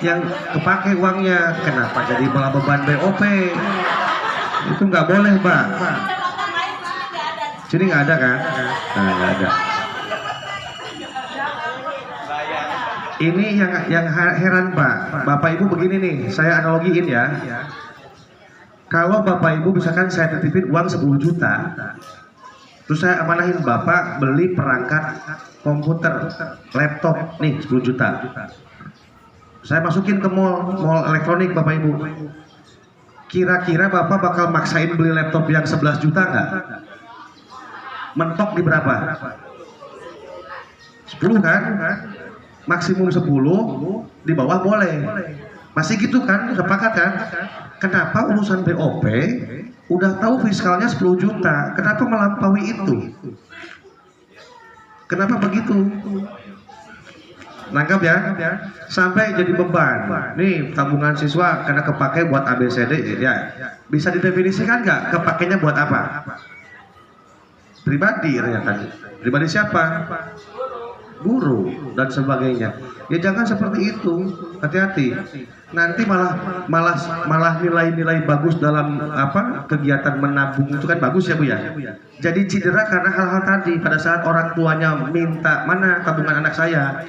Yang kepake uangnya, kenapa jadi malah beban BOP? Itu nggak boleh Pak. Sini nggak ada kan? Nah, nggak ada. Ini yang heran Pak, Bapak Ibu begini nih, saya analogiin ya. Kalau Bapak Ibu misalkan saya titipin uang 10 juta, terus saya amanahin Bapak beli perangkat komputer, laptop, nih 10 juta. Saya masukin ke mall elektronik Bapak Ibu. Kira-kira Bapak bakal maksain beli laptop yang 11 juta nggak? Mentok di berapa? 10 kan? Maksimum 10, di bawah boleh. Masih gitu kan, sepakat kan? Kenapa urusan BOP udah tahu fiskalnya 10 juta, kenapa melampaui itu? Kenapa begitu? Nangkap ya? Sampai jadi beban. Nih tabungan siswa karena kepake buat ABCD ya. Bisa didefinisikan nggak kepakainya buat apa? Pribadi ternyata. Pribadi siapa? Guru dan sebagainya. Ya jangan seperti itu, hati-hati. Nanti malah nilai-nilai bagus dalam kegiatan menabung itu kan bagus ya Bu ya. Jadi cedera karena hal-hal tadi pada saat orang tuanya minta mana tabungan anak saya,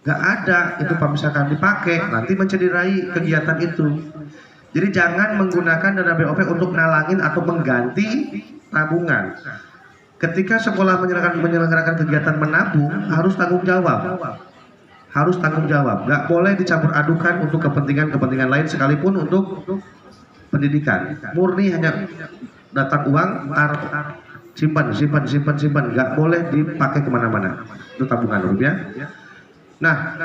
nggak ada itu Pak misalkan dipakai nanti mencederai kegiatan itu. Jadi jangan menggunakan dana BOP untuk nalangin atau mengganti tabungan. Ketika sekolah menyelenggarakan kegiatan menabung harus tanggung jawab, nggak boleh dicampur adukan untuk kepentingan lain sekalipun untuk pendidikan. Murni hanya datang uang, simpan, nggak boleh dipakai kemana-mana. Itu tabungan rupiah. Nah,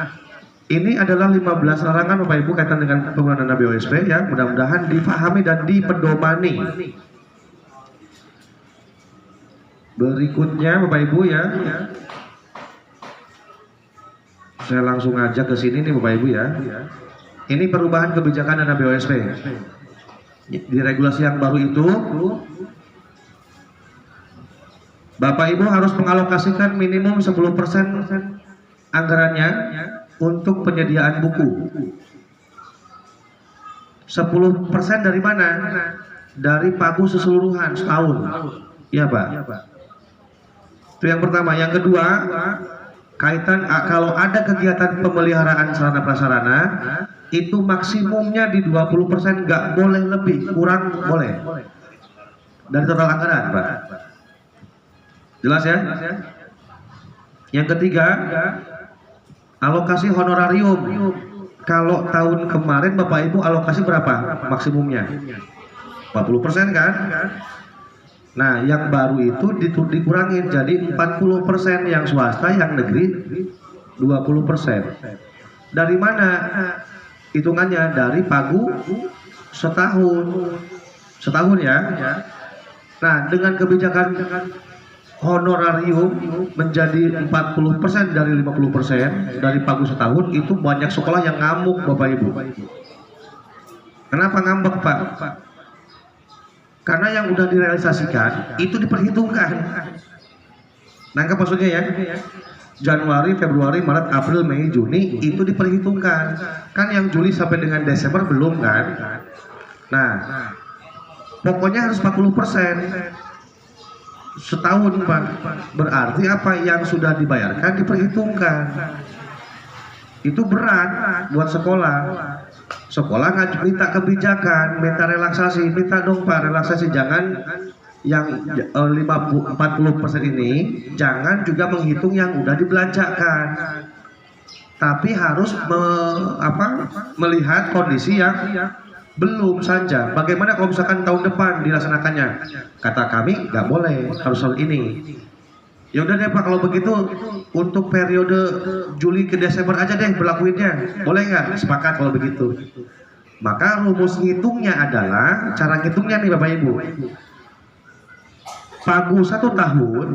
ini adalah 15 larangan Bapak Ibu kaitan dengan penggunaan dana BOSP ya. Mudah-mudahan difahami dan dipedomani. Berikutnya Bapak Ibu ya, saya langsung aja ke sini nih Bapak Ibu ya. Ini perubahan kebijakan dana BOSP. Di regulasi yang baru itu, Bapak Ibu harus mengalokasikan minimum 10% anggarannya untuk penyediaan buku. 10% dari mana? Dari pagu keseluruhan setahun. Iya Pak. Itu yang pertama. Yang kedua, kaitan kalau ada kegiatan pemeliharaan sarana prasarana itu maksimumnya di 20%, nggak boleh lebih, kurang boleh dari total anggaran Pak. Jelas ya? Yang ketiga, alokasi honorarium. Kalau tahun kemarin Bapak Ibu alokasi berapa maksimumnya? 40% kan? Nah, yang baru itu dikurangin jadi 40% yang swasta, yang negeri 20%. Dari mana hitungannya? Dari pagu setahun ya. Nah, dengan kebijakan honorarium menjadi 40% dari 50% dari pagu setahun, itu banyak sekolah yang ngamuk Bapak Ibu. Kenapa ngambek Pak? Karena yang udah direalisasikan itu diperhitungkan. Nangkep maksudnya ya? Januari, Februari, Maret, April, Mei, Juni itu diperhitungkan. Kan yang Juli sampai dengan Desember belum kan? Nah, pokoknya harus 40% setahun Pak. Berarti apa yang sudah dibayarkan diperhitungkan. Itu berat buat sekolah. Sekolah nggak minta kebijakan, minta relaksasi, minta dong Pak relaksasi, jangan yang 40% ini jangan juga menghitung yang udah dibelanjakan, tapi harus melihat kondisi yang belum saja. Bagaimana kalau misalkan tahun depan dilaksanakannya? Kata kami nggak boleh, harus soal ini. Ya udah deh Pak, kalau begitu untuk periode Juli ke Desember aja deh berlakuinnya, boleh nggak? Sepakat kalau begitu. Maka rumus ngitungnya adalah, cara ngitungnya nih Bapak Ibu, pagu 1 tahun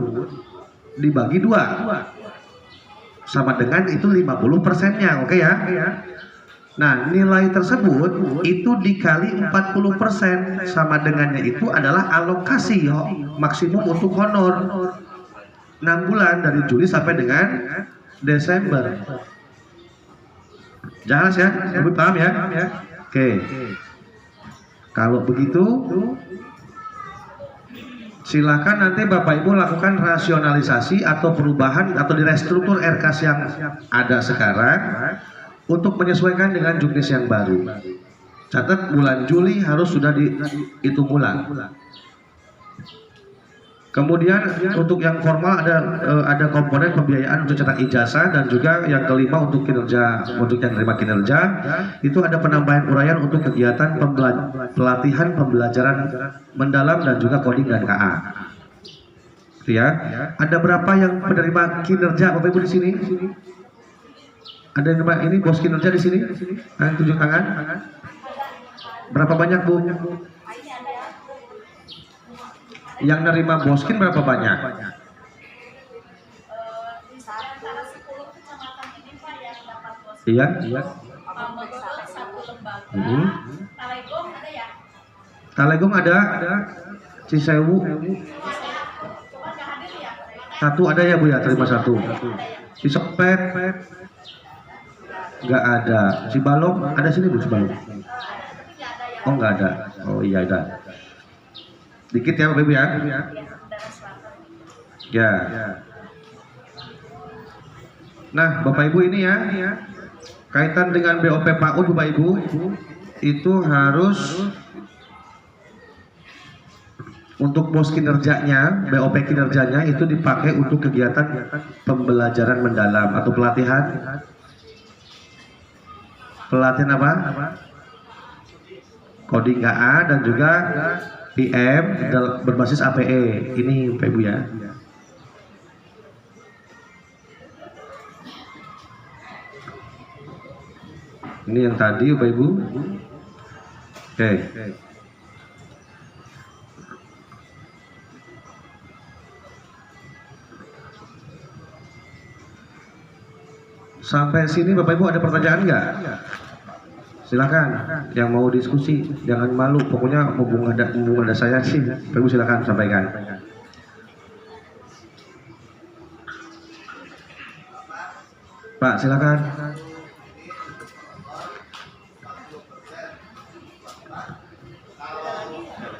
dibagi 2 sama dengan itu 50%-nya, oke ya? Nah, nilai tersebut itu dikali 40% sama dengannya itu adalah alokasi maksimum untuk honor 6 bulan dari Juli sampai dengan Desember. Jelas ya? Lebih paham ya? Oke. Kalau begitu silakan nanti Bapak Ibu lakukan rasionalisasi atau perubahan atau direstruktur RKAS yang ada sekarang untuk menyesuaikan dengan juknis yang baru. Catat bulan Juli harus sudah dihitung ulang. Kemudian untuk yang formal ada komponen pembiayaan untuk cetak ijazah, dan juga yang kelima untuk kinerja, untuk yang terima kinerja itu ada penambahan uraian untuk kegiatan pelatihan pembelajaran mendalam dan juga coding dan KA. Ya, ada berapa yang menerima kinerja Bapak Ibu di sini? Ada yang menerima ini bos kinerja di sini? Tunjuk tangan. Berapa banyak Bu? Yang nerima boskin berapa banyak? Iya. Talegong ada. Cisewu. 1 ada ya Bu ya, terima 1. Cisepet nggak ada. Cibalong ada sini Bu, Cibalong? Oh nggak ada. Oh iya ada. Dikit ya Bapak Ibu ya. Ya. Nah Bapak Ibu ini ya, kaitan dengan BOP PAUD Bapak Ibu itu harus untuk bos kinerjanya, BOP kinerjanya itu dipakai untuk kegiatan pembelajaran mendalam atau pelatihan. Pelatihan apa? Coding KA dan juga PM berbasis APE. Ini Bapak Ibu ya. Ini yang tadi Bapak Ibu. Oke. Sampai sini Bapak Ibu ada pertanyaan nggak? Silakan yang mau diskusi, jangan malu, pokoknya mumpung ada saya sih, Ibu silakan sampaikan. Pak silakan.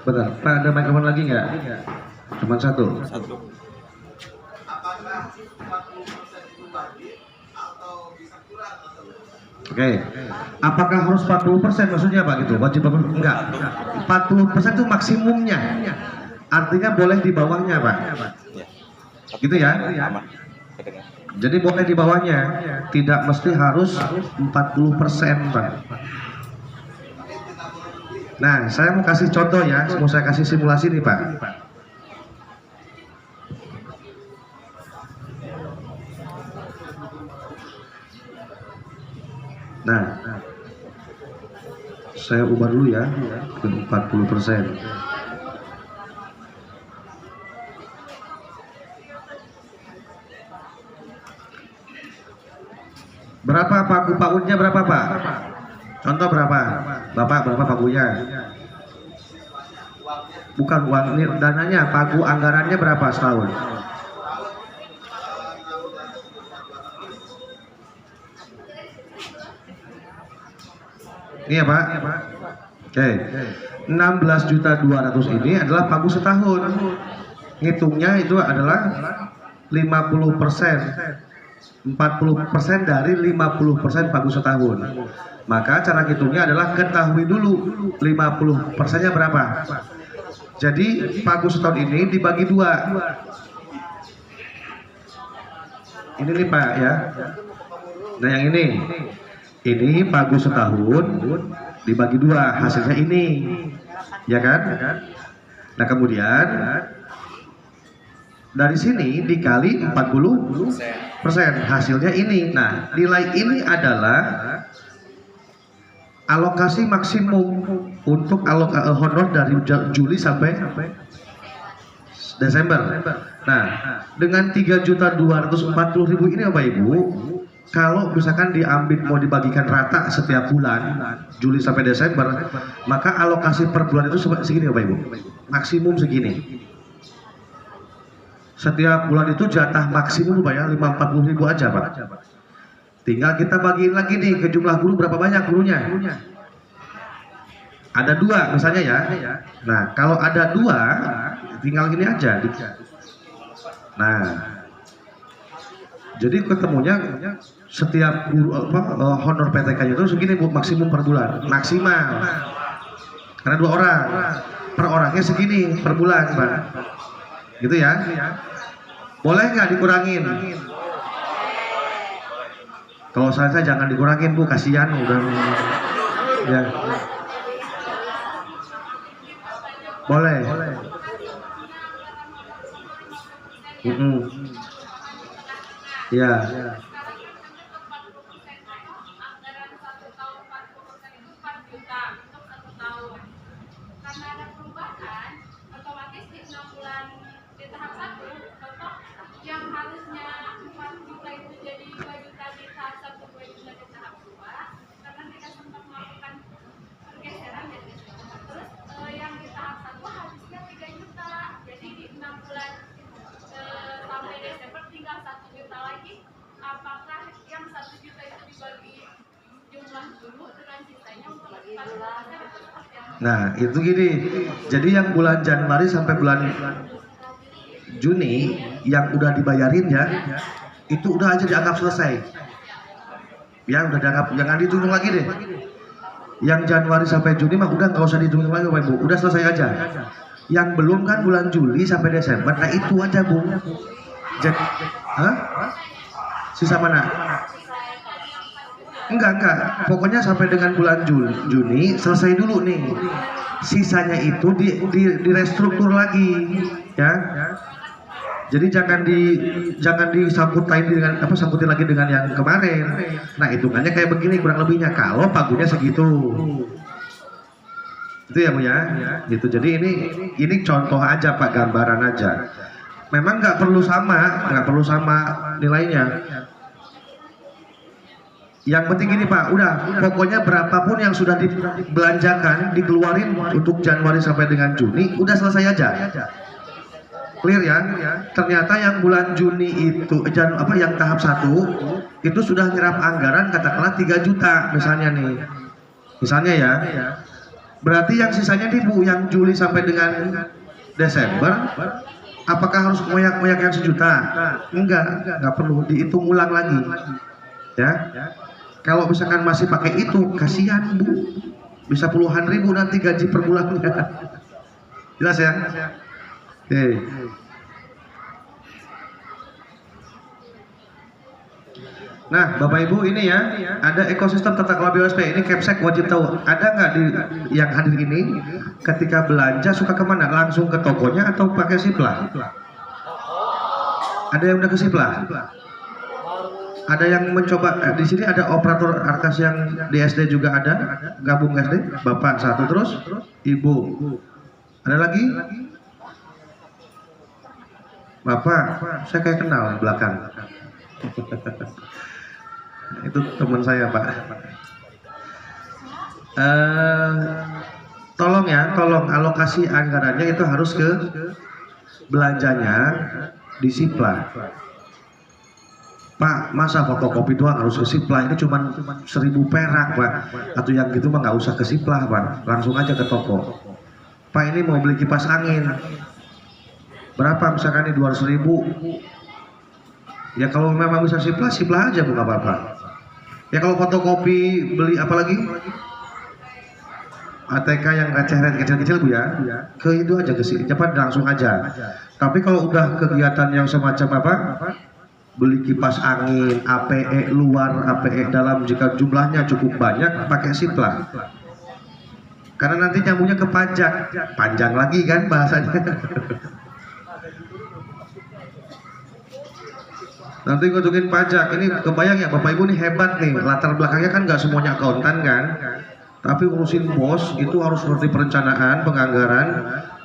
Benar. Pak, ada mikrofon lagi nggak? Cuma satu. Oke. Apakah harus 40% maksudnya Pak gitu? Wajib apa? Enggak. 40% itu maksimumnya. Artinya boleh di bawahnya Pak. Gitu ya? Jadi boleh di bawahnya. Tidak mesti harus 40% Pak. Nah, saya mau kasih contoh ya. Mau saya kasih simulasi nih Pak. Nah, saya ubah dulu ya ke 40%. Berapa pagu pautnya berapa Pak? Contoh berapa? Bapak berapa pagunya? Bukan uang ini dananya, pagu anggarannya berapa setahun? Ini ya Pak? Oke. 16.200.000 ini adalah pagu setahun. Ngitungnya itu adalah 50%. 40% dari 50% pagu setahun. Maka cara ngitungnya adalah ketahui dulu 50%-nya berapa. Jadi pagu setahun ini dibagi dua. Ini nih Pak ya. Nah yang ini pagu setahun dibagi dua, hasilnya ini, ya kan? Nah kemudian dari sini dikali 40%, hasilnya ini. Nah nilai ini adalah alokasi maksimum untuk honor dari Juli sampai Desember. Nah dengan 3.240.000 ini Bapak Ibu, kalau misalkan diambil mau dibagikan rata setiap bulan Juli sampai Desember, maka alokasi per bulan itu segini Bapak Ibu, maksimum segini. Setiap bulan itu jatah maksimum Pak ya 40.000 aja Pak. Tinggal kita bagiin lagi nih ke jumlah guru, berapa banyak gurunya. Ada 2 misalnya ya. Nah kalau ada 2 tinggal gini aja. Nah jadi ketemunya setiap guru honor PTK itu segini Bu, maksimum per bulan, maksimal. Karena 2 orang, per orangnya segini per bulan Pak. Gitu ya. Boleh nggak dikurangin? Kalau saya jangan dikurangin Bu, kasihan udah. Ya. Boleh. Ya. Karena ada perubahan, otomatis di 6 bulan di tahap 1, contoh yang harusnya 4 juta itu jadi 2 juta di tahap 1, 2 juta di tahap 2, karena kita sempat melakukan pergeseran ya. Terus yang di tahap 1 harusnya 3 juta, jadi di 6 bulan sampai Desember tinggal 1 juta lagi. Apakah yang 1 juta itu dibagi jumlah dulu dengan sisanya untuk 4%? Nah itu gini, jadi yang bulan Januari sampai bulan Juni yang udah dibayarin ya, itu udah aja dianggap selesai. Ya udah dianggap, jangan dihitung lagi deh. Yang Januari sampai Juni mah udah nggak usah dihitung lagi Bapak Ibu, udah selesai aja. Yang belum kan bulan Juli sampai Desember, nah itu aja Bu. Jadi, sisa mana? Enggak, pokoknya sampai dengan bulan Juni selesai dulu nih. Sisanya itu direstruktur lagi, ya. Jadi jangan disangkutin dengan sangkutin lagi dengan yang kemarin. Nah hitungannya kayak begini kurang lebihnya kalau pagunya segitu. Itu ya Bu ya. Gitu. Jadi ini contoh aja Pak, gambaran aja. Memang nggak perlu sama nilainya. Yang penting ini Pak, udah pokoknya berapapun yang sudah dibelanjakan, dikeluarin untuk Januari sampai dengan Juni, udah selesai aja. Clear ya? Ternyata yang bulan Juni itu, yang tahap 1 itu sudah nyerap anggaran katakanlah 3 juta misalnya nih. Misalnya ya. Berarti yang sisanya nih Bu, yang Juli sampai dengan Desember, apakah harus ngoyak-ngoyak yang 1 juta? Enggak perlu dihitung ulang lagi. Ya. Kalau misalkan masih pakai itu, kasihan Bu. Bisa puluhan ribu nanti gaji per bulannya. Jelas ya? Oke. Nah, Bapak Ibu ini ya, ada ekosistem tata kelola BOSP. Ini Kemsek wajib tahu. Ada nggak di yang hadir ini ketika belanja suka kemana? Langsung ke tokonya atau pakai Siplah? Ada yang udah ke Siplah? Ada yang mencoba di sini ada operator Arkas yang di SD juga ada, gabung SD. Bapak satu terus, Ibu. Ada lagi? Bapak, saya kayak kenal belakang. Itu teman saya Pak. Tolong alokasi anggarannya itu harus ke belanjanya di Siplah. Pak, masa fotokopi doang harus ke Siplah? Ini cuma 1.000 perak Pak. Atau yang gitu mah nggak usah ke Siplah Pak, langsung aja ke toko. Pak, ini mau beli kipas angin. Berapa misalkan ini 200.000. Ya kalau memang bisa Siplah aja Bu, nggak apa-apa. Ya kalau fotokopi beli apalagi ATK yang kecil-kecil Bu ya, ke itu aja ke sini, cepat langsung aja. Tapi kalau udah kegiatan yang semacam apa, beli kipas angin, APE luar, APE dalam, jika jumlahnya cukup banyak pakai Siplah. Karena nanti nyambungnya ke pajak, panjang lagi kan bahasanya. Nanti ngutungin pajak, ini kebayang ya Bapak Ibu nih hebat nih, latar belakangnya kan nggak semuanya akuntan kan, tapi urusin bos itu harus seperti perencanaan, penganggaran,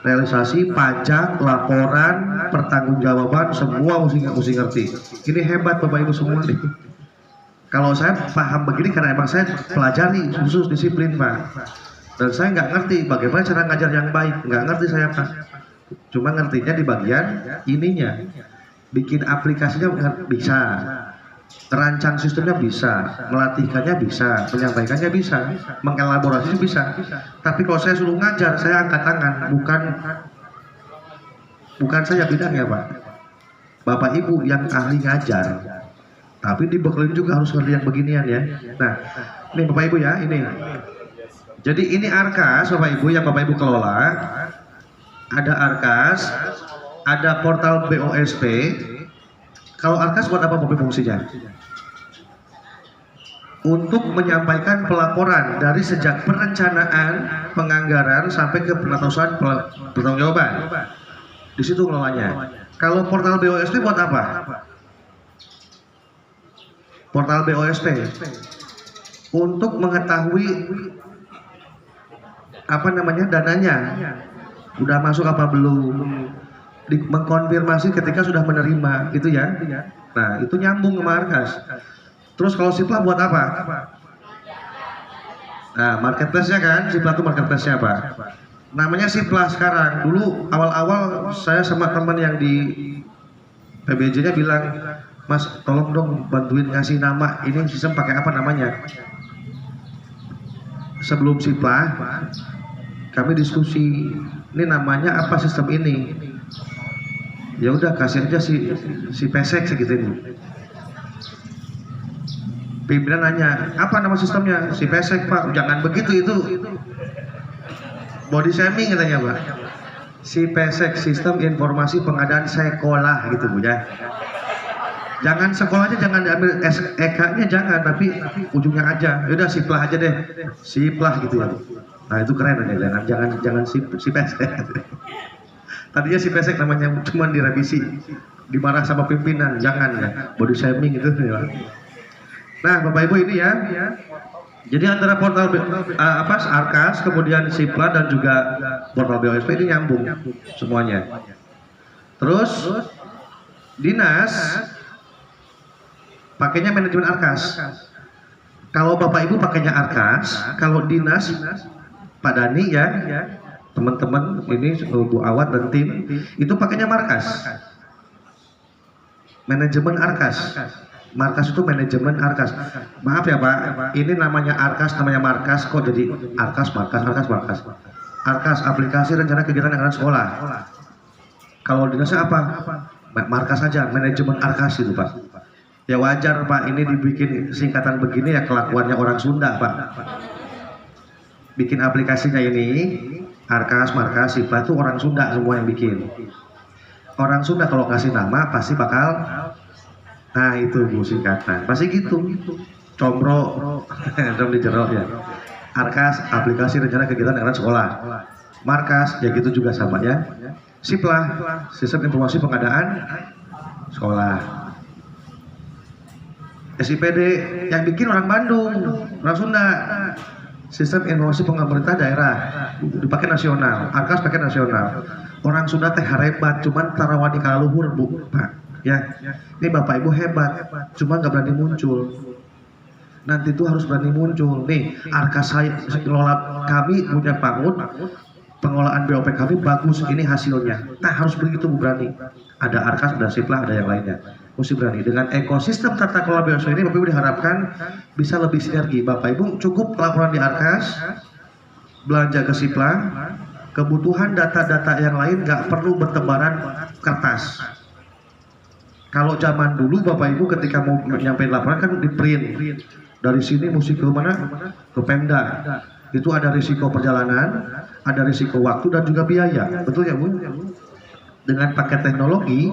realisasi, pajak, laporan, pertanggungjawaban, semua mesti ngerti. Ini hebat Bapak Ibu semua nih. Kalau saya paham begini karena emang saya pelajari khusus disiplin Pak, dan saya nggak ngerti bagaimana cara ngajar yang baik, nggak ngerti saya Pak, cuma ngertinya di bagian ininya. Bikin aplikasinya bisa, terancang sistemnya bisa, melatihkannya bisa, menyampaikannya bisa, mengelaborasinya bisa. Tapi kalau saya suruh ngajar, saya angkat tangan, bukan saya bidangnya Pak. Bapak Ibu yang ahli ngajar, tapi dibekelin juga harus ngerti yang beginian ya. Nah, ini Bapak Ibu ya, ini. Jadi ini Arkas Bapak Ibu yang Bapak Ibu kelola. Ada Arkas, ada portal BOSP. Kalau Arkas buat apa Bapak fungsinya? Untuk menyampaikan pelaporan dari sejak perencanaan, penganggaran sampai ke penatasan pertanggungjawaban. Di situ ngelolanya. Kalau portal BOSP buat apa? Portal BOSP untuk mengetahui apa namanya dananya, udah masuk apa belum, mengkonfirmasi ketika sudah menerima, gitu ya. Nah, itu nyambung sama Arkas. Terus kalau Siplah buat apa? Nah, marketplace-nya kan, Siplah itu marketplace-nya apa? Namanya Siplah sekarang. Dulu awal-awal saya sama teman yang di PBJ-nya bilang, Mas, tolong dong bantuin ngasih nama, ini sistem pakai apa namanya? Sebelum Siplah, kami diskusi, ini namanya apa sistem ini? Ya udah kasih aja si pesek segitu ini. Pimpinan nanya, apa nama sistemnya? Si pesek Pak, jangan begitu, itu body shaming katanya Pak. Si pesek, sistem informasi pengadaan sekolah gitu Bu ya. Jangan sekolahnya jangan diambil EK-nya jangan, tapi ujungnya aja. Yaudah Siplah aja deh, Siplah gitu ya. Nah itu keren aja, jangan si pesek. Tadinya si pesek namanya cuma direvisi, dimarah sama pimpinan, jangan ya, body shaming itu ya. Nah Bapak Ibu ini ya, jadi antara portal Arkas, kemudian Siplah dan juga portal BOSP ini nyambung semuanya. Terus dinas pakainya manajemen Arkas. Kalau Bapak Ibu pakainya Arkas, kalau dinas Pak Dani ya, teman-teman ini Bu Awat dan tim itu pakainya Markas, manajemen Arkas. Markas itu manajemen Arkas. Maaf ya Pak, ini namanya Arkas, namanya markas kok jadi Arkas, markas. Arkas, aplikasi rencana kegiatan anggaran sekolah. Kalau dinasnya apa? Markas saja, manajemen Arkas itu Pak. Ya wajar Pak, ini dibikin singkatan begini ya kelakuannya orang Sunda Pak. Bikin aplikasinya ini Arkas, markas, sifat itu orang Sunda semua yang bikin. Orang Sunda kalau kasih nama pasti bakal, nah itu Bu singkatan, pasti gitu. Combro, dom di jerok ya. Arkas, aplikasi rencana kegiatan anggaran sekolah. Markas, ya gitu juga sama ya. Siplah, sistem informasi pengadaan sekolah. SIPD yang bikin orang Bandung, orang Sunda. Sistem informasi pemerintah daerah dipakai nasional, Arkas pakai nasional. Orang Sunda teh hebat, cuman tarawani kaluhur Bu Pak. Ya, ini Bapak Ibu hebat, cuman nggak berani muncul. Nanti itu harus berani muncul. Nih, Arkas saya kelola kami punya PAUD, pengelolaan BOP kami bagus, ini hasilnya. Nah harus begitu Bu, berani. Ada Arkas, ada Siplah, ada yang lainnya. Mesti berani. Dengan ekosistem tata kelola BOP ini, Bapak Ibu diharapkan bisa lebih sinergi. Bapak Ibu cukup laporan di Arkas, belanja ke Siplah, kebutuhan data-data yang lain nggak perlu bertebaran kertas. Kalau zaman dulu Bapak Ibu ketika mau nyampein laporan kan di print. Dari sini mesti ke mana? Ke Pemda. Itu ada risiko perjalanan, ada risiko waktu dan juga biaya. Betul ya Bu? Dengan pakai teknologi,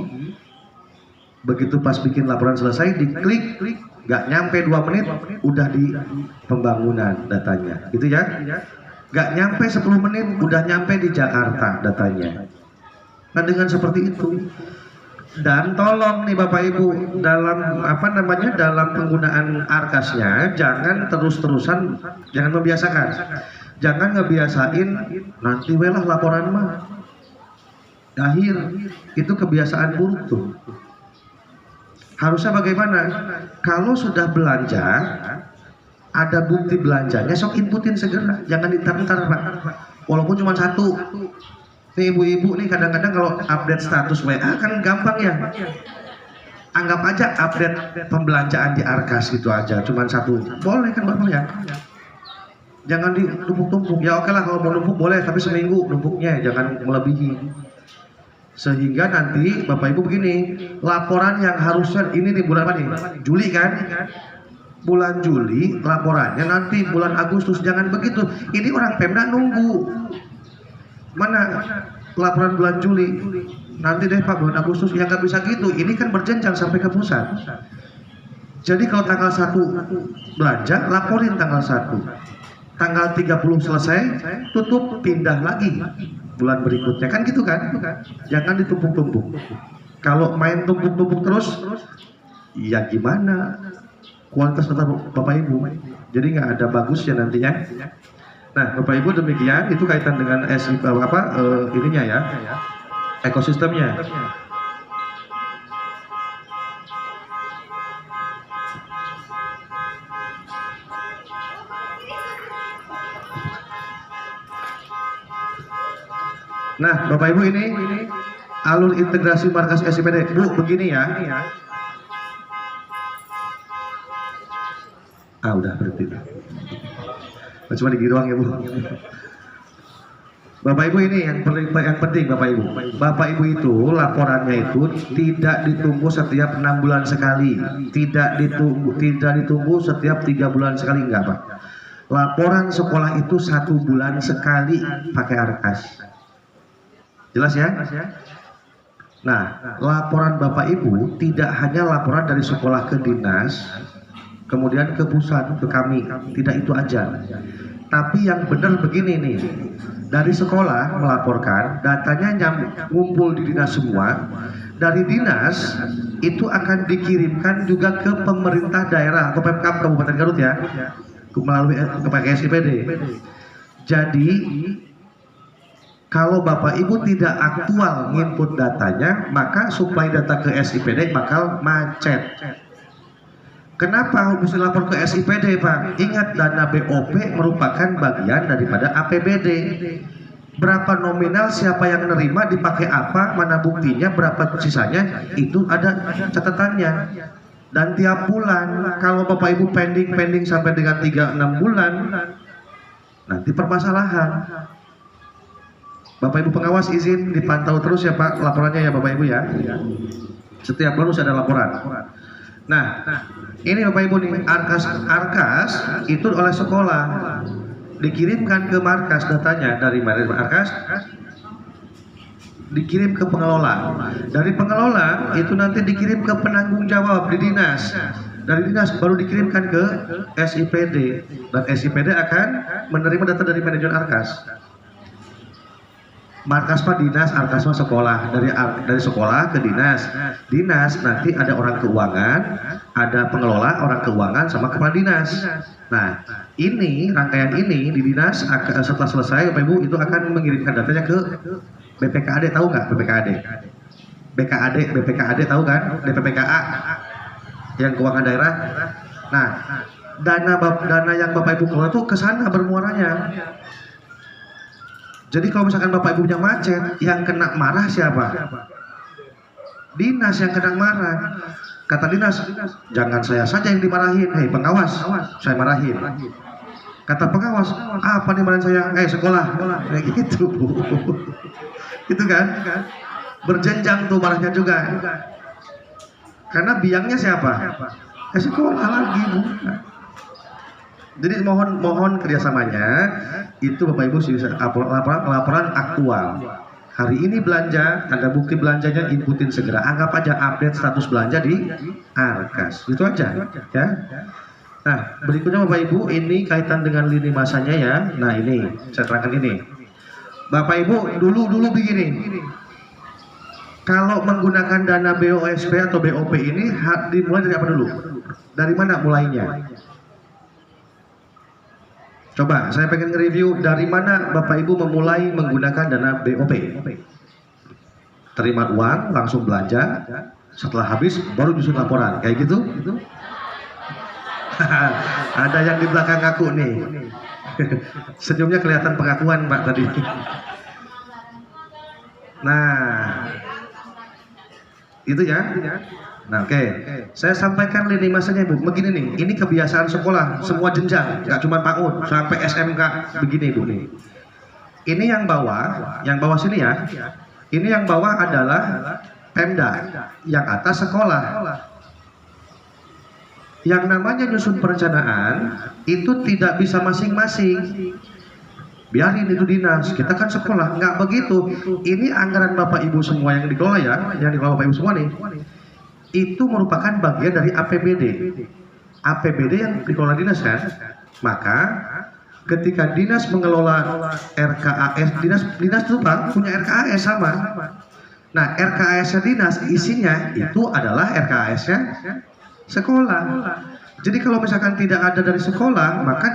begitu pas bikin laporan selesai, diklik, nggak nyampe 2 menit, udah di pembangunan datanya. Gitu ya? Nggak nyampe 10 menit, udah nyampe di Jakarta datanya. Nah dengan seperti itu, dan tolong nih Bapak Ibu dalam dalam penggunaan Arkasnya jangan terus-terusan, jangan membiasakan, jangan ngebiasain nanti welah laporan mah. Akhir itu kebiasaan buruk tuh. Harusnya bagaimana? Kalau sudah belanja, ada bukti belanjanya, sok inputin segera, jangan ditar-tar Pak. Walaupun cuma 1. Nih ibu-ibu nih kadang-kadang kalau update status WA kan gampang ya. Anggap aja update pembelanjaan di Arkas gitu aja, cuma 1. Boleh kan Bapak ya? Jangan ditumpuk-tumpuk. Ya oke lah kalau mau numpuk boleh, tapi seminggu numpuknya, jangan melebihi. Sehingga nanti Bapak Ibu begini, laporan yang harusnya ini di bulan apa nih? Juli kan? Bulan Juli laporannya nanti bulan Agustus, jangan begitu. Ini orang Pemda nunggu. Mana laporan bulan Juli? Nanti deh Pak bulan Agustus, ya nggak bisa gitu. Ini kan berjenjang sampai ke pusat. Jadi kalau tanggal 1 belanja, laporin tanggal 1. Tanggal 30 selesai, tutup, pindah lagi bulan berikutnya. Kan gitu kan? Jangan ditumpuk-tumpuk. Kalau main tumpuk-tumpuk terus, ya gimana? Kualitas data Bapak Ibu. Jadi nggak ada bagusnya nantinya. Nah, Bapak Ibu demikian, itu kaitan dengan ininya ya, ekosistemnya. Nah, Bapak Ibu ini alur integrasi markas SIPD. Bu, begini ya. Udah berhenti. Cuma di doang ya Bu. Bapak Ibu ini yang penting Bapak Ibu. Bapak Ibu itu laporannya itu tidak ditunggu setiap 6 bulan sekali, tidak ditunggu setiap 3 bulan sekali, enggak Pak. Laporan sekolah itu 1 bulan sekali pakai Arkas. Jelas ya? Nah, laporan Bapak Ibu tidak hanya laporan dari sekolah ke dinas, kemudian ke pusat, ke kami, tidak itu aja. Tapi yang benar begini nih, dari sekolah melaporkan, datanya ngumpul di dinas semua. Dari dinas itu akan dikirimkan juga ke pemerintah daerah atau Pemkab Kabupaten Garut ya, melalui kepada SIPD. Jadi kalau Bapak Ibu tidak aktual nginput datanya, maka suplai data ke SIPD bakal macet. Kenapa harus lapor ke SIPD Pak? Ingat, dana BOP merupakan bagian daripada APBD. Berapa nominal, siapa yang nerima, dipakai apa, mana buktinya, berapa sisanya, itu ada catatannya. Dan tiap bulan kalau Bapak Ibu pending sampai dengan 3-6 bulan, nanti permasalahan. Bapak Ibu pengawas izin dipantau terus ya Pak laporannya ya Bapak Ibu ya. Setiap bulan harus ada laporan. Nah, ini Bapak Ibu nih, arkas itu oleh sekolah dikirimkan ke markas, datanya dari markas dikirim ke pengelola. Dari pengelola itu nanti dikirim ke penanggung jawab di dinas. Dari dinas baru dikirimkan ke SIPD, dan SIPD akan menerima data dari manajemen arkas. Markas Pak dinas, arkas Pak sekolah, dari sekolah ke dinas. Dinas nanti ada orang keuangan, ada pengelola, orang keuangan sama kepala dinas. Nah, ini rangkaian ini di dinas setelah selesai Bapak Ibu itu akan mengirimkan datanya ke BPKAD, tahu nggak BPKAD? BPKAD tahu kan? DPPKA yang keuangan daerah. Nah, dana yang Bapak Ibu kelola itu ke sana bermuaranya. Jadi kalau misalkan Bapak Ibunya macet, yang kena marah siapa? Dinas yang kena marah. Kata dinas, jangan saya saja yang dimarahin, hei pengawas, saya marahin. Kata pengawas, apa nih marahin saya? Sekolah, kayak gitu. Gitu kan? Berjenjang tuh marahnya juga. Karena biangnya siapa? Sekolah lagi, bukan. Jadi mohon kerjasamanya itu Bapak Ibu bisa laporan aktual. Hari ini belanja, ada bukti belanjanya, inputin segera. Anggap aja update status belanja di arkas. Itu aja, ya. Nah, berikutnya Bapak Ibu ini kaitan dengan lini masanya ya. Nah ini saya terangkan ini. Bapak Ibu dulu begini. Kalau menggunakan dana BOSP atau BOP ini dimulai dari apa dulu? Dari mana mulainya? Coba, saya pengen nge-review dari mana Bapak Ibu memulai menggunakan dana BOP. Terima uang, langsung belanja, setelah habis baru nyusun laporan, kayak gitu? Ada yang di belakang ngaku nih. Senyumnya kelihatan pengakuan Pak tadi. Nah, itu ya. Nah, oke. Saya sampaikan lini masanya Bu. Begini nih, ini kebiasaan sekolah, semua jenjang, nggak cuma PAUD, sampai SMK begini Bu nih. Ini yang bawah sini ya. Ini yang bawah adalah Pemda, yang atas sekolah. Yang namanya nyusun perencanaan itu tidak bisa masing-masing. Biarin itu dinas, kita kan sekolah, nggak begitu. Ini anggaran Bapak Ibu semua yang dikelola ya, yang dikelola Bapak Ibu semua nih. Itu merupakan bagian dari APBD. APBD yang dikelola dinas kan. Maka ketika dinas mengelola RKAS, dinas itu Pak punya RKAS sama. Nah, RKAS-nya dinas isinya itu adalah RKAS-nya sekolah. Jadi kalau misalkan tidak ada dari sekolah, maka